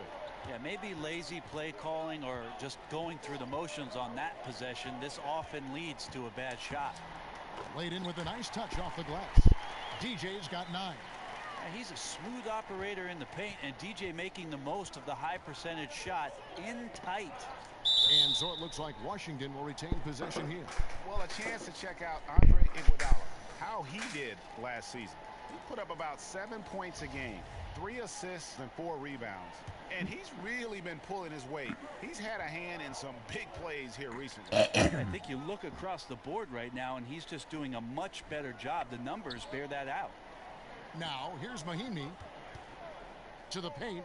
Speaker 17: Yeah, maybe lazy play calling or just going through the motions on that possession. This often leads to a bad shot.
Speaker 10: Laid in with a nice touch off the glass. DJ's got 9.
Speaker 17: Yeah, he's a smooth operator in the paint, and DJ making the most of the high percentage shot in tight.
Speaker 10: And so it looks like Washington will retain possession here.
Speaker 11: Well, a chance to check out Andre Iguodala, how he did last season. He put up about 7 points a game, 3 assists and 4 rebounds. And he's really been pulling his weight. He's had a hand in some big plays here recently.
Speaker 17: I think you look across the board right now, and he's just doing a much better job. The numbers bear that out.
Speaker 10: Now, here's Mahimi. to the paint.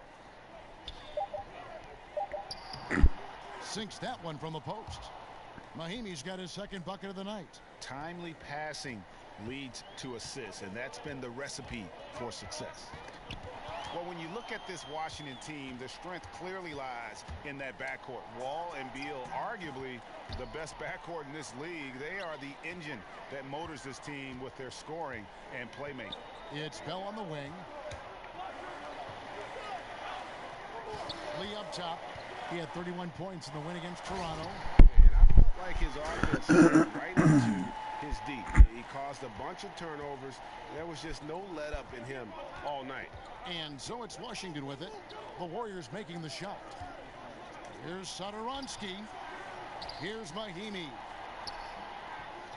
Speaker 10: Sinks that one from the post. Mahimi's got his second bucket of the night.
Speaker 11: Timely passing leads to assists, and that's been the recipe for success. Well, when you look at this Washington team, the strength clearly lies in that backcourt. Wall and Beal, arguably the best backcourt in this league. They are the engine that motors this team with their scoring and playmaking.
Speaker 10: It's Bell on the wing. Lee up top. He had 31 points in the win against Toronto.
Speaker 11: And I felt like his offense started right into his D. He caused a bunch of turnovers. There was just no let up in him all night.
Speaker 10: And so it's Washington with it. The Warriors making the shot. Here's Satoransky. Here's Mahimi.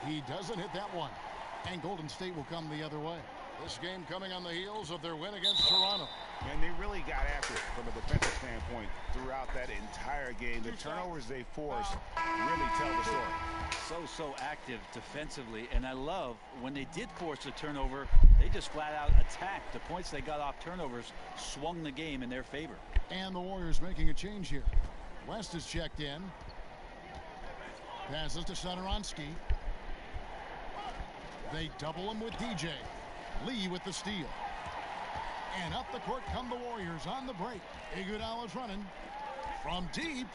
Speaker 10: He doesn't hit that one. And Golden State will come the other way. This game coming on the heels of their win against Toronto.
Speaker 11: And they really got after it from a defensive standpoint throughout that entire game. The turnovers they forced really tell the story.
Speaker 17: So active defensively, and I love when they did force a turnover, they just flat out attacked. The points they got off turnovers swung the game in their favor.
Speaker 10: And the Warriors making a change here. West is checked in. Passes to Satoransky. They double him with DJ. Lee with the steal. And up the court come the Warriors on the break. Iguodala's running from deep.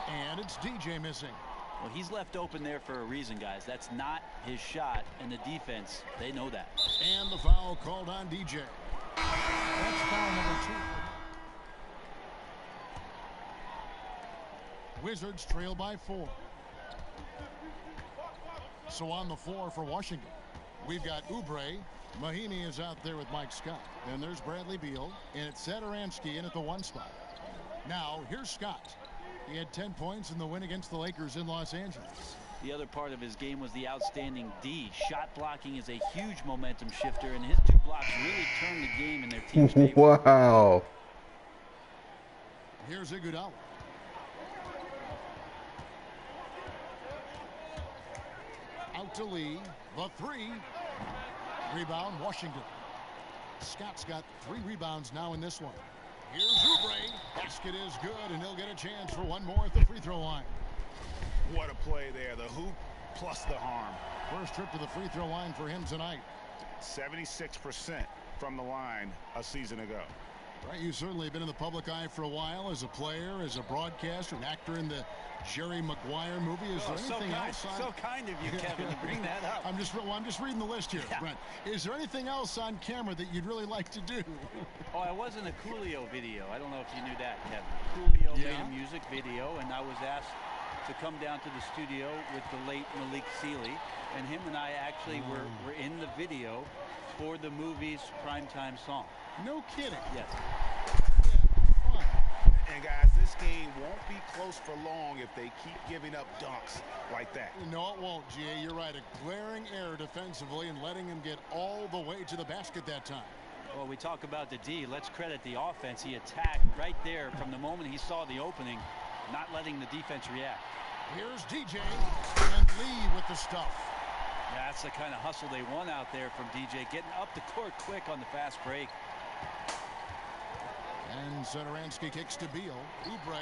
Speaker 10: And it's DJ missing.
Speaker 17: Well, he's left open there for a reason, guys. That's not his shot, and the defense, they know that.
Speaker 10: And the foul called on DJ. That's foul number 2. Wizards trail by 4. So on the floor for Washington, we've got Oubre. Mahimi is out there with Mike Scott. And there's Bradley Beal. And it's Satoransky in at the 1 spot. Now, here's Scott. He had 10 points in the win against the Lakers in Los Angeles.
Speaker 17: The other part of his game was the outstanding D. Shot blocking is a huge momentum shifter, and his 2 blocks really turned the game in their team's favor.
Speaker 1: Wow.
Speaker 10: Here's Iguodala. Out to Lee. The 3. Rebound, Washington. Scott's got 3 rebounds now in this one. Here's Oubre. Basket is good, and he'll get a chance for one more at the free throw line.
Speaker 11: What a play there. The hoop plus the harm.
Speaker 10: First trip to the free throw line for him tonight.
Speaker 11: 76% from the line a season ago.
Speaker 10: Right, you've certainly been in the public eye for a while as a player, as a broadcaster, an actor in the Jerry Maguire movie. Is there anything else?
Speaker 17: So kind of you, Kevin, to bring that up.
Speaker 10: I'm just reading the list here, Brent. Is there anything else on camera that you'd really like to do?
Speaker 17: Oh, I was in a Coolio video. I don't know if you knew that, Kevin. Coolio made a music video, and I was asked to come down to the studio with the late Malik Sealy, and him and I actually were in the video for the movie's primetime song.
Speaker 10: No kidding.
Speaker 17: Yes.
Speaker 11: And guys, this game won't be close for long if they keep giving up dunks like that.
Speaker 10: No, it won't, G.A. You're right. A glaring error defensively and letting him get all the way to the basket that time.
Speaker 17: Well, we talk about the D. Let's credit the offense. He attacked right there from the moment he saw the opening, not letting the defense react.
Speaker 10: Here's DJ and Lee with the stuff.
Speaker 17: Yeah, that's the kind of hustle they want out there from DJ, getting up the court quick on the fast break.
Speaker 10: And Satoransky kicks to Beal. Oubre,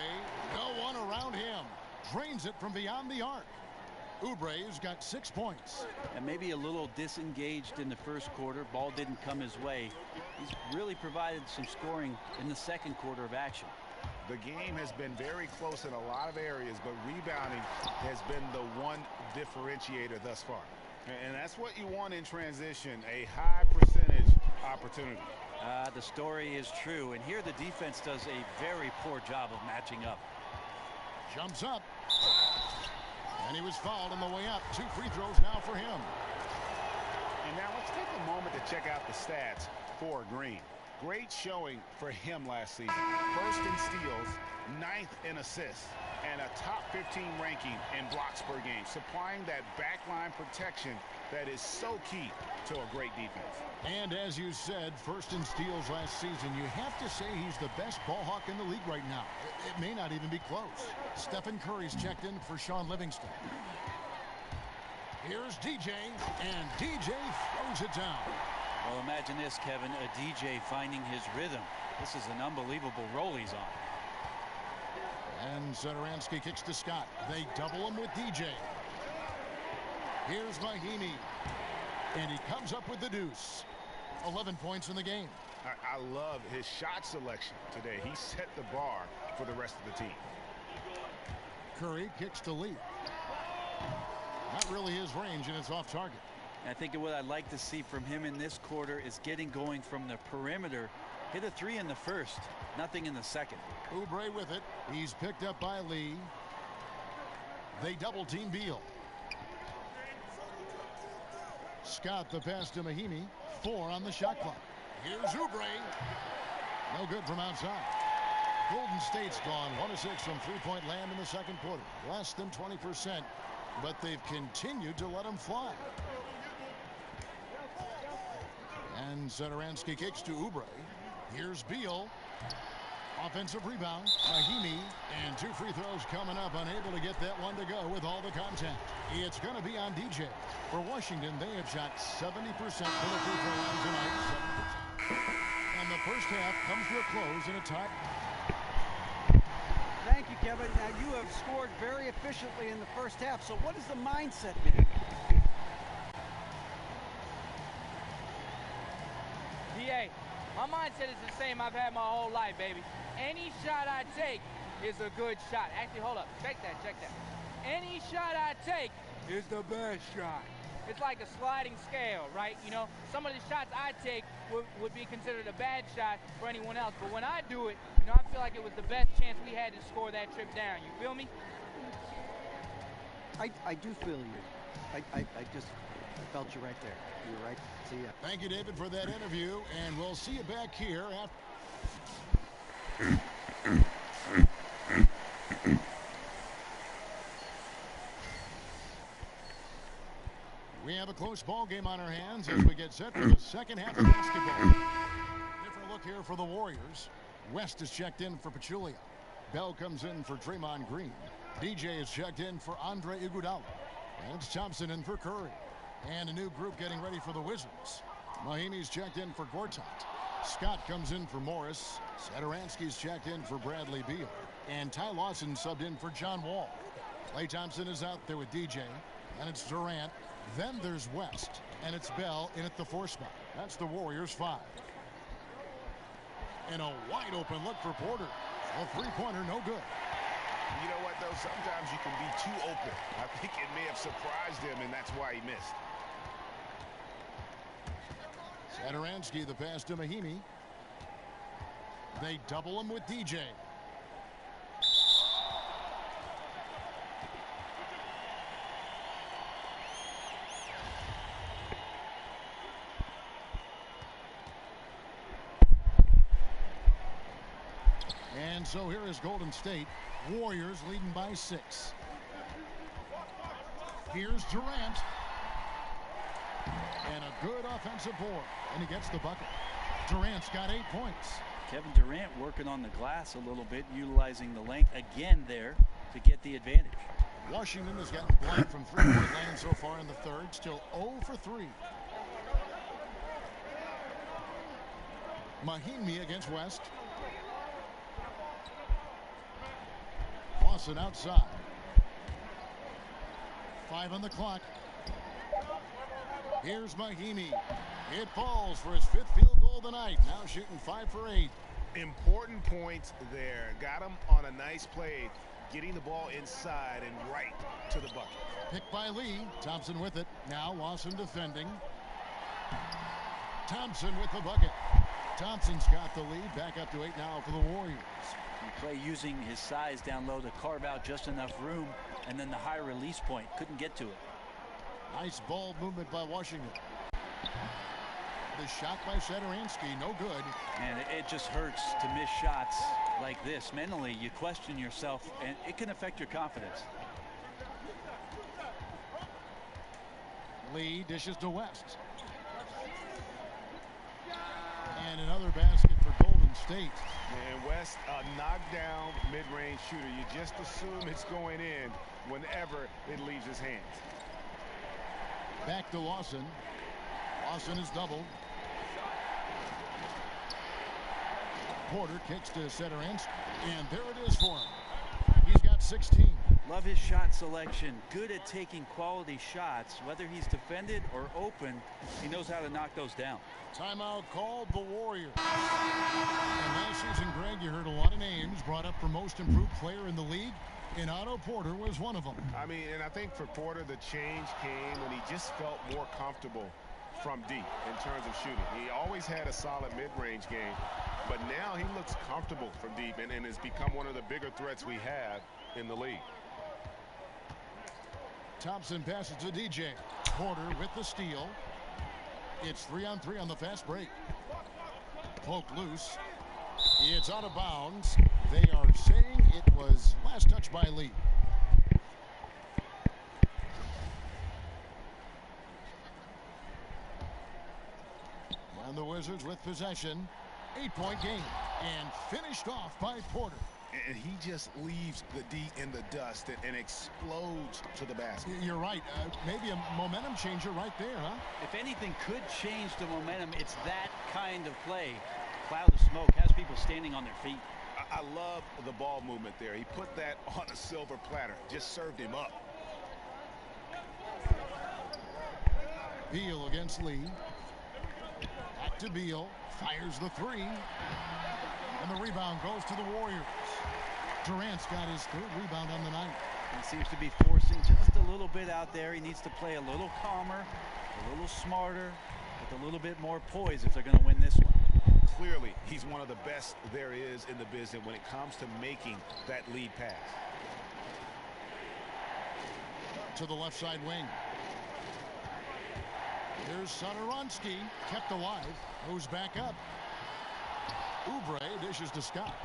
Speaker 10: no one around him. Drains it from beyond the arc. Oubre's got 6 points.
Speaker 17: And maybe a little disengaged in the first quarter. Ball didn't come his way. He's really provided some scoring in the second quarter of action.
Speaker 11: The game has been very close in a lot of areas, but rebounding has been the one differentiator thus far. And that's what you want in transition, a high percentage opportunity.
Speaker 17: The story is true, and here the defense does a very poor job of matching up.
Speaker 10: Jumps up. And he was fouled on the way up. 2 free throws now for him.
Speaker 11: And now let's take a moment to check out the stats for Green. Great showing for him last season. First in steals, 9th in assists, and a top 15 ranking in blocks per game, supplying that backline protection that is so key to a great defense.
Speaker 10: And as you said, first in steals last season, you have to say he's the best ball hawk in the league right now. It may not even be close. Stephen Curry's checked in for Sean Livingston. Here's DJ, and DJ throws it down.
Speaker 17: Well, imagine this, Kevin, a DJ finding his rhythm. This is an unbelievable roll he's on.
Speaker 10: And Satoransky kicks to Scott. They double him with DJ. Here's Mahimi. And he comes up with the deuce. 11 points in the game.
Speaker 11: I love his shot selection today. He set the bar for the rest of the team.
Speaker 10: Curry kicks to Lee. Not really his range, and it's off target.
Speaker 17: I think what I'd like to see from him in this quarter is getting going from the perimeter. Hit a 3 in the first, nothing in the second.
Speaker 10: Oubre with it. He's picked up by Lee. They double team Beal. Scott the pass to Mahimi. 4 on the shot clock. Here's Oubre. No good from outside. Golden State's gone 1 of 6 from three-point land in the second quarter. Less than 20%, but they've continued to let them fly. And Satoransky kicks to Oubre. Here's Beal. Offensive rebound. Mahimi. And 2 free throws coming up. Unable to get that one to go with all the contact. It's going to be on DJ. For Washington, they have shot 70% for the free throw line tonight. 7%. And the first half comes to a close in a tie.
Speaker 13: Thank you, Kevin. Now, you have scored very efficiently in the first half. So what is the mindset been?
Speaker 18: DA, my mindset is the same I've had my whole life, baby. Any shot I take is a good shot. Actually, hold up. Check that. Any shot I take is the best shot. It's like a sliding scale, right? You know, some of the shots I take would be considered a bad shot for anyone else. But when I do it, you know, I feel like it was the best chance we had to score that trip down. You feel me?
Speaker 13: I do feel you. I just felt you right there. You're right. See ya.
Speaker 10: Thank you, David, for that interview, and we'll see you back here after. We have a close ball game on our hands as we get set for the second half of basketball. Different look here for the Warriors. West is checked in for Pachulia. Bell comes in for Draymond Green. DJ is checked in for Andre Iguodala. And it's Thompson in for Curry. And a new group getting ready for the Wizards. Mahimi's checked in for Gortat. Scott comes in for Morris. Satoransky's checked in for Bradley Beal. And Ty Lawson subbed in for John Wall. Klay Thompson is out there with DJ. And it's Durant. Then there's West. And it's Bell in at the 4 spot. That's the Warriors 5. And a wide open look for Porter. A three-pointer, no good.
Speaker 11: You know what, though? Sometimes you can be too open. I think it may have surprised him, and that's why he missed.
Speaker 10: Satoransky, the pass to Mahimi. They double him with DJ. And so here is Golden State. Warriors leading by 6. Here's Durant. And a good offensive board. And he gets the bucket. Durant's got 8 points.
Speaker 17: Kevin Durant working on the glass a little bit, utilizing the length again there to get the advantage.
Speaker 10: Washington has gotten blank from three-point land so far in the third. Still 0 for 3. Mahimi against West. Lawson outside. 5 on the clock. Here's Mahimi. It falls for his 5th field goal of the night. Now shooting 5 for 8.
Speaker 11: Important points there. Got him on a nice play, getting the ball inside and right to the bucket.
Speaker 10: Picked by Lee. Thompson with it. Now Lawson defending. Thompson with the bucket. Thompson's got the lead. Back up to 8 now for the Warriors.
Speaker 17: Klay using his size down low to carve out just enough room, and then the high release point. Couldn't get to it.
Speaker 10: Nice ball movement by Washington. The shot by Satoransky, no good.
Speaker 17: And it just hurts to miss shots like this. Mentally, you question yourself, and it can affect your confidence.
Speaker 10: Lee dishes to West. And another basket for Golden State.
Speaker 11: And West, a knockdown mid-range shooter. You just assume it's going in whenever it leaves his hands.
Speaker 10: Back to Lawson. Lawson is doubled. Porter kicks to center ends, and there it is for him. He's got 16.
Speaker 17: Love his shot selection. Good at taking quality shots. Whether he's defended or open, he knows how to knock those down.
Speaker 10: Timeout called the Warriors. And last season, Greg, you heard a lot of names brought up for most improved player in the league, and Otto Porter was one of them.
Speaker 11: I mean, and I think for Porter, the change came when he just felt more comfortable from deep in terms of shooting. He always had a solid mid-range game, but now he looks comfortable from deep and has become one of the bigger threats we have in the league.
Speaker 10: Thompson passes to DJ. Porter with the steal. It's 3-on-3 on the fast break. Poked loose. It's out of bounds. They are saying it was last touch by Lee. And the Wizards with possession. 8-point game. And finished off by Porter.
Speaker 19: And he just leaves the D in the dust and explodes to the basket.
Speaker 10: You're right. Maybe a momentum changer right there, huh?
Speaker 17: If anything could change the momentum, it's that kind of play. Cloud of smoke has people standing on their feet.
Speaker 19: I love the ball movement there. He put that on a silver platter. Just served him up.
Speaker 10: Beal against Lee. Back to Beal. Fires the three. And the rebound goes to the Warriors. Durant's got his third rebound on the night.
Speaker 17: He seems to be forcing just a little bit out there. He needs to play a little calmer, a little smarter, with a little bit more poise if they're going to win this one.
Speaker 19: Clearly, he's one of the best there is in the business when it comes to making that lead pass.
Speaker 10: To the left side wing. Here's Satoransky, kept alive, moves back up. Oubre dishes to Scott.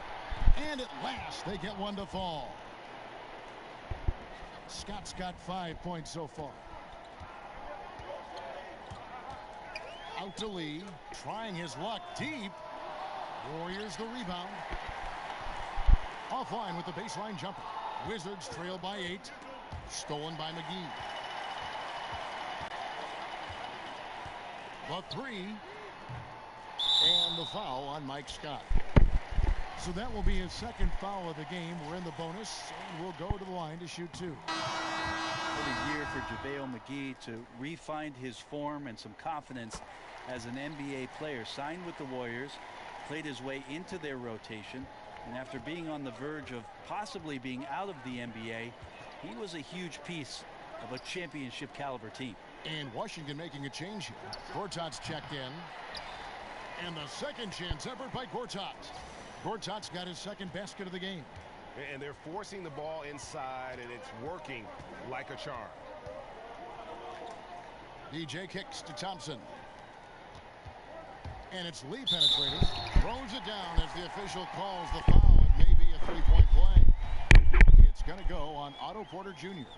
Speaker 10: And at last, they get one to fall. Scott's got 5 points so far. Out to Lee, trying his luck deep. Warriors the rebound. Offline with the baseline jumper. Wizards trail by 8. Stolen by McGee. The three. And the foul on Mike Scott. So that will be his second foul of the game. We're in the bonus, and we'll go to the line to shoot 2.
Speaker 17: What a year for JaVale McGee to re-find his form and some confidence as an NBA player. Signed with the Warriors, played his way into their rotation, and after being on the verge of possibly being out of the NBA, he was a huge piece of a championship caliber team.
Speaker 10: And Washington making a change here. Gortat's checked in. And the second chance effort by Gortat. Gortat's got his second basket of the game.
Speaker 11: And they're forcing the ball inside, and it's working like a charm.
Speaker 10: DJ kicks to Thompson. And it's Lee penetrating. Throws it down as the official calls the foul. It may be a 3-point play. It's going to go on Otto Porter Jr.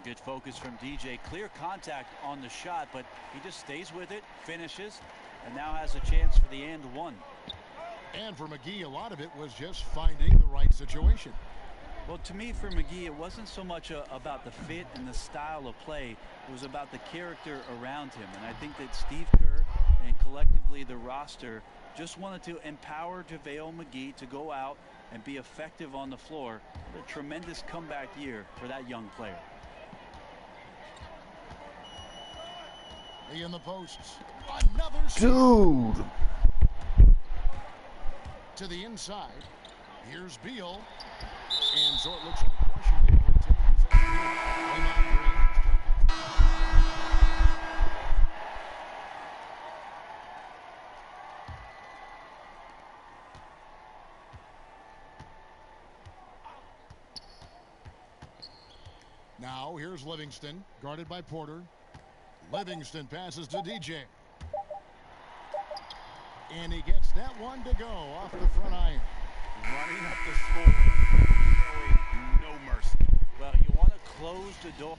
Speaker 17: Good focus from DJ. Clear contact on the shot, but he just stays with it, finishes, and now has a chance for the and one.
Speaker 10: And for McGee, a lot of it was just finding the right situation.
Speaker 17: Well, to me, for McGee, it wasn't so much about the fit and the style of play. It was about the character around him. And I think that Steve Kerr and collectively the roster just wanted to empower JaVale McGee to go out and be effective on the floor. A tremendous comeback year for that young player.
Speaker 10: Lee in the posts. Another
Speaker 1: dude.
Speaker 10: To the inside. Here's Beal. And so it looks like Washington will take possession. Now here's Livingston, guarded by Porter. Livingston passes to DJ. And he gets that one to go off the front iron.
Speaker 19: Running up the score, showing no mercy.
Speaker 17: Well, you want to close the door.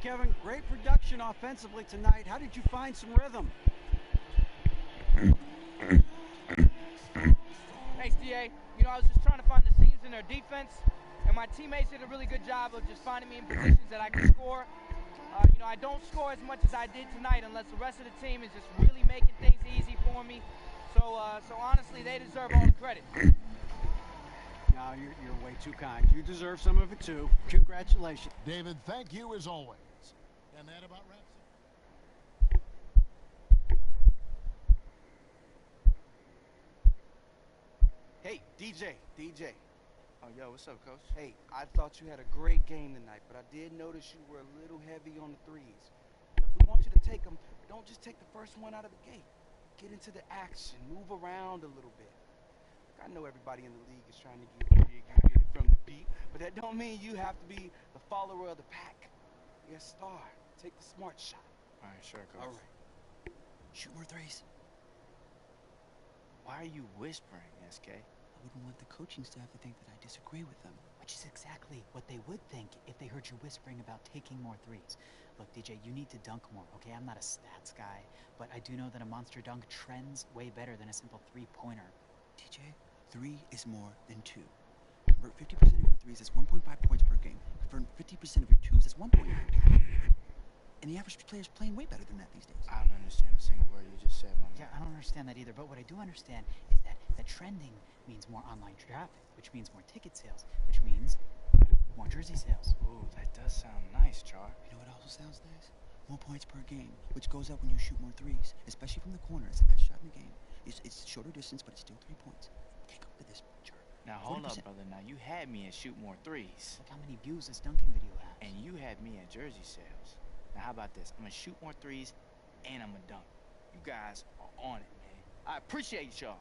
Speaker 13: Kevin. Great production offensively tonight. How did you find some rhythm?
Speaker 18: Thanks, DA. You know, I was just trying to find the seams in their defense, and my teammates did a really good job of just finding me in positions that I can score. You know, I don't score as much as I did tonight unless the rest of the team is just really making things easy for me. So honestly, they deserve all the credit.
Speaker 13: No, you're way too kind. You deserve some of it, too. Congratulations.
Speaker 10: David, thank you as always. And that about wraps it.
Speaker 9: Hey, DJ.
Speaker 6: Oh, yo, what's up, Coach?
Speaker 9: Hey, I thought you had a great game tonight, but I did notice you were a little heavy on the threes. Look, we want you to take them, but don't just take the first one out of the gate. Get into the action, move around a little bit. Look, I know everybody in the league is trying to get big, you get it from the beat, but that don't mean you have to be the follower of the pack. You're a star. Take the smart shot.
Speaker 6: All right, sure, Coach.
Speaker 9: All right.
Speaker 8: Shoot more threes.
Speaker 6: Why are you whispering, SK?
Speaker 8: I wouldn't want the coaching staff to think that I disagree with them.
Speaker 14: Which is exactly what they would think if they heard you whispering about taking more threes. Look, DJ, you need to dunk more, okay? I'm not a stats guy, but I do know that a monster dunk trends way better than a simple three-pointer.
Speaker 8: DJ, 3 is more than 2. Convert 50% of your threes, that's 1.5 points per game. Convert 50% of your twos, that's 1 point per game. And the average player's playing way better than that these days.
Speaker 6: I don't understand a single word you just said, my man.
Speaker 14: Yeah, I don't understand that either, but what I do understand is that trending means more online traffic, which means more ticket sales, which means more jersey sales.
Speaker 6: Ooh, that does sound nice, Char.
Speaker 8: You know what also sounds nice? More points per game, which goes up when you shoot more threes, especially from the corner. It's the best shot in the game. It's shorter distance, but it's still 3 points. Take up with this, Char.
Speaker 6: Now, hold up, brother. Now, you had me at shoot more threes.
Speaker 14: Look how many views this dunking video has.
Speaker 6: And you had me at jersey sales. Now, how about this? I'm going to shoot more threes, and I'm going to dunk. You guys are on it, man. I appreciate y'all.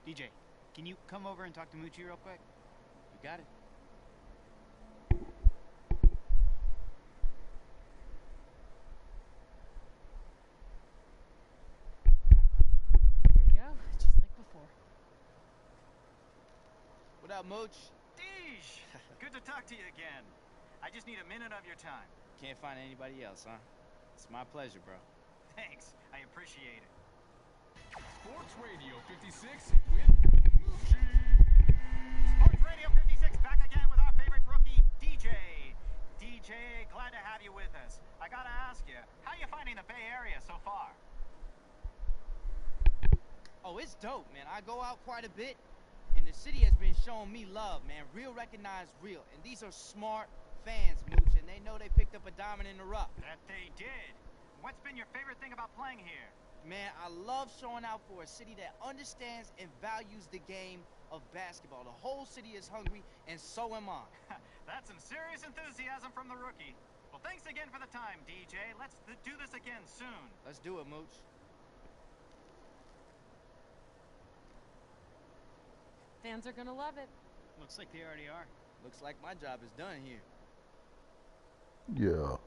Speaker 14: DJ, can you come over and talk to Moochie real quick?
Speaker 6: You got it.
Speaker 20: There you go, just like before.
Speaker 6: What up, Mooch?
Speaker 21: Deej! Good to talk to you again. I just need a minute of your time.
Speaker 6: Can't find anybody else, huh? It's my pleasure, bro.
Speaker 21: Thanks. I appreciate it.
Speaker 22: Sports Radio 56 with Moochie.
Speaker 21: Sports Radio 56 back again with our favorite rookie, DJ. DJ, glad to have you with us. I gotta ask you, how you finding the Bay Area so far?
Speaker 18: Oh, it's dope, man. I go out quite a bit, and the city has been showing me love, man. Real recognize real. And these are smart fans, Mooch, and they know they picked up a diamond in the rough.
Speaker 21: That they did. What's been your favorite thing about playing here?
Speaker 18: Man, I love showing out for a city that understands and values the game of basketball. The whole city is hungry, and so am I.
Speaker 21: That's some serious enthusiasm from the rookie. Well, thanks again for the time, DJ. Let's do this again soon.
Speaker 18: Let's do it, Mooch.
Speaker 20: Fans are gonna love it.
Speaker 14: Looks like they already are.
Speaker 18: Looks like my job is done here.
Speaker 1: Yeah.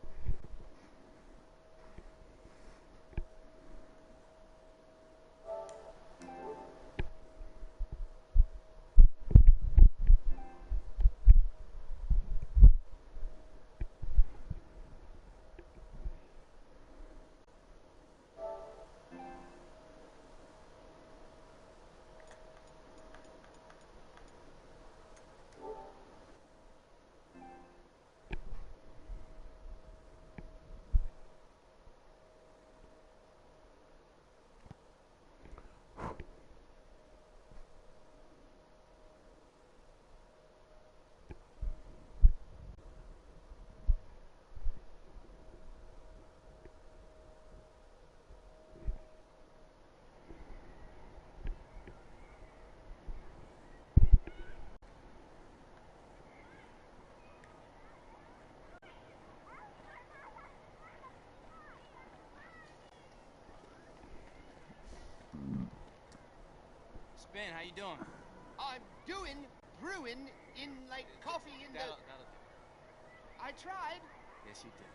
Speaker 6: Ben, how you doing?
Speaker 2: I'm doing brewing in like coffee in
Speaker 6: That'll
Speaker 2: the...
Speaker 6: do.
Speaker 2: I tried.
Speaker 6: Yes, you did.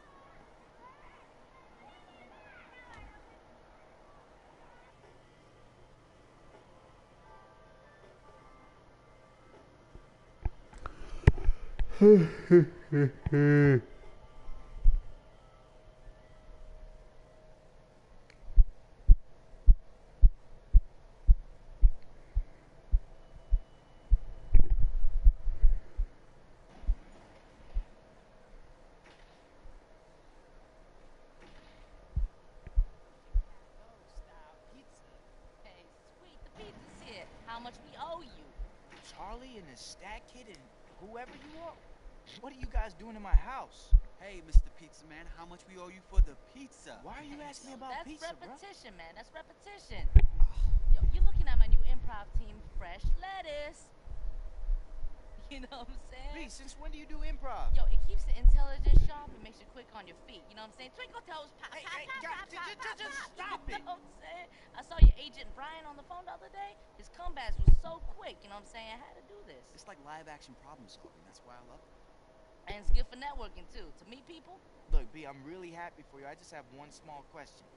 Speaker 12: Hey, sweet, the pizza's here. How much we owe you?
Speaker 6: Charlie and his stat kid and whoever you are? What are you guys doing in my house?
Speaker 8: Hey, Mr. Pizza Man, how much we owe you for the pizza?
Speaker 6: Why are you asking me about
Speaker 12: That's
Speaker 6: pizza, bro?
Speaker 12: repetition, man. That's repetition. Yo, you're looking at my new improv team, Fresh Lettuce. You know what I'm saying?
Speaker 6: B, since when do you do improv?
Speaker 12: Yo, it keeps the intelligence sharp and makes you quick on your feet. You know what I'm saying? Twinkle toes, pop,
Speaker 6: Hey,
Speaker 12: pop,
Speaker 6: hey,
Speaker 12: pop,
Speaker 6: God,
Speaker 12: pop, pop, pop,
Speaker 6: just
Speaker 12: pop.
Speaker 6: stop
Speaker 12: You
Speaker 6: it.
Speaker 12: know what I'm saying? I saw your agent Brian on the phone the other day. His comebacks was so quick. You know what I'm saying? I had to do this.
Speaker 8: It's like live action problem solving. That's why I love it.
Speaker 12: And it's good for networking too. To meet people.
Speaker 6: Look, B, I'm really happy for you. I just have one small question.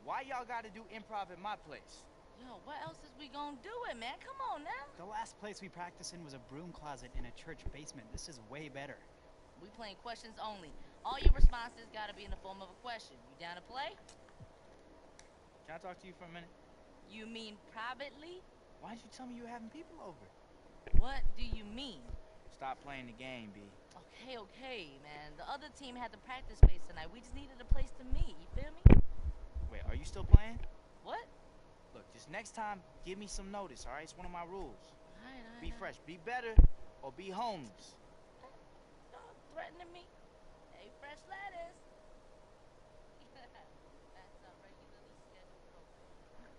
Speaker 6: Why y'all gotta do improv at my place?
Speaker 12: Yo, what else is we gonna do it, man? Come on now.
Speaker 14: The last place we practiced in was a broom closet in a church basement. This is way better.
Speaker 12: We playing questions only. All your responses gotta be in the form of a question. You down to play?
Speaker 6: Can I talk to you for a minute?
Speaker 12: You mean privately?
Speaker 6: Why'd you tell me you were having people over?
Speaker 12: What do you mean?
Speaker 6: Stop playing the game, B.
Speaker 12: Okay, man. The other team had the practice space tonight. We just needed a place to meet. You feel me?
Speaker 6: Wait, are you still playing?
Speaker 12: What?
Speaker 6: Look, just next time, give me some notice, all right? It's one of my rules.
Speaker 12: All right.
Speaker 6: Be fresh. Be better or be homeless.
Speaker 12: Y'all threatening me? Hey, Fresh Lettuce. That's a regularly scheduled program.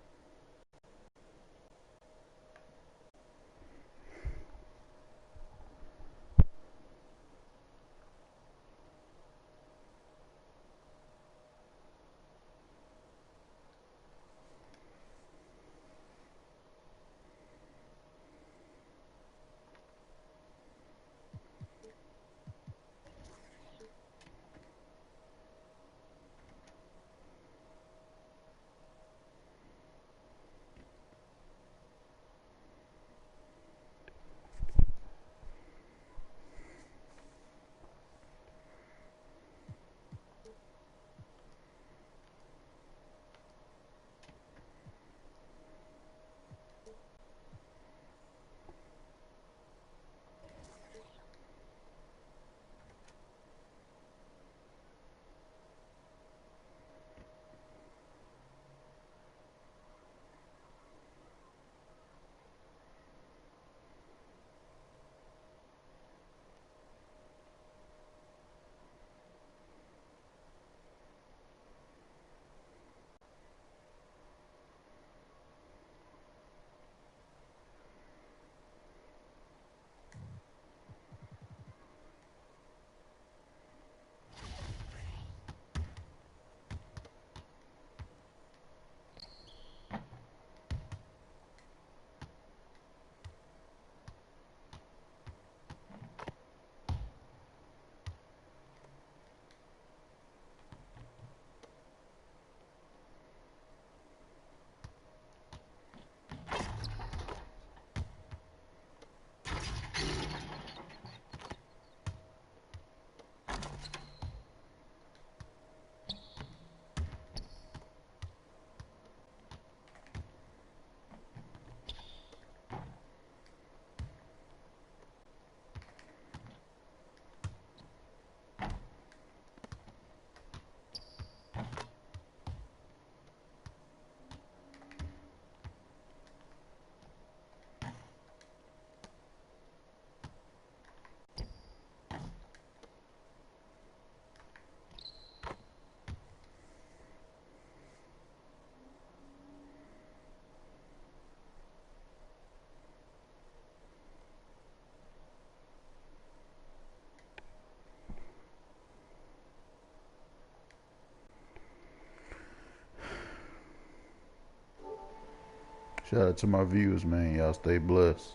Speaker 1: Shout out to my viewers, man. Y'all stay blessed.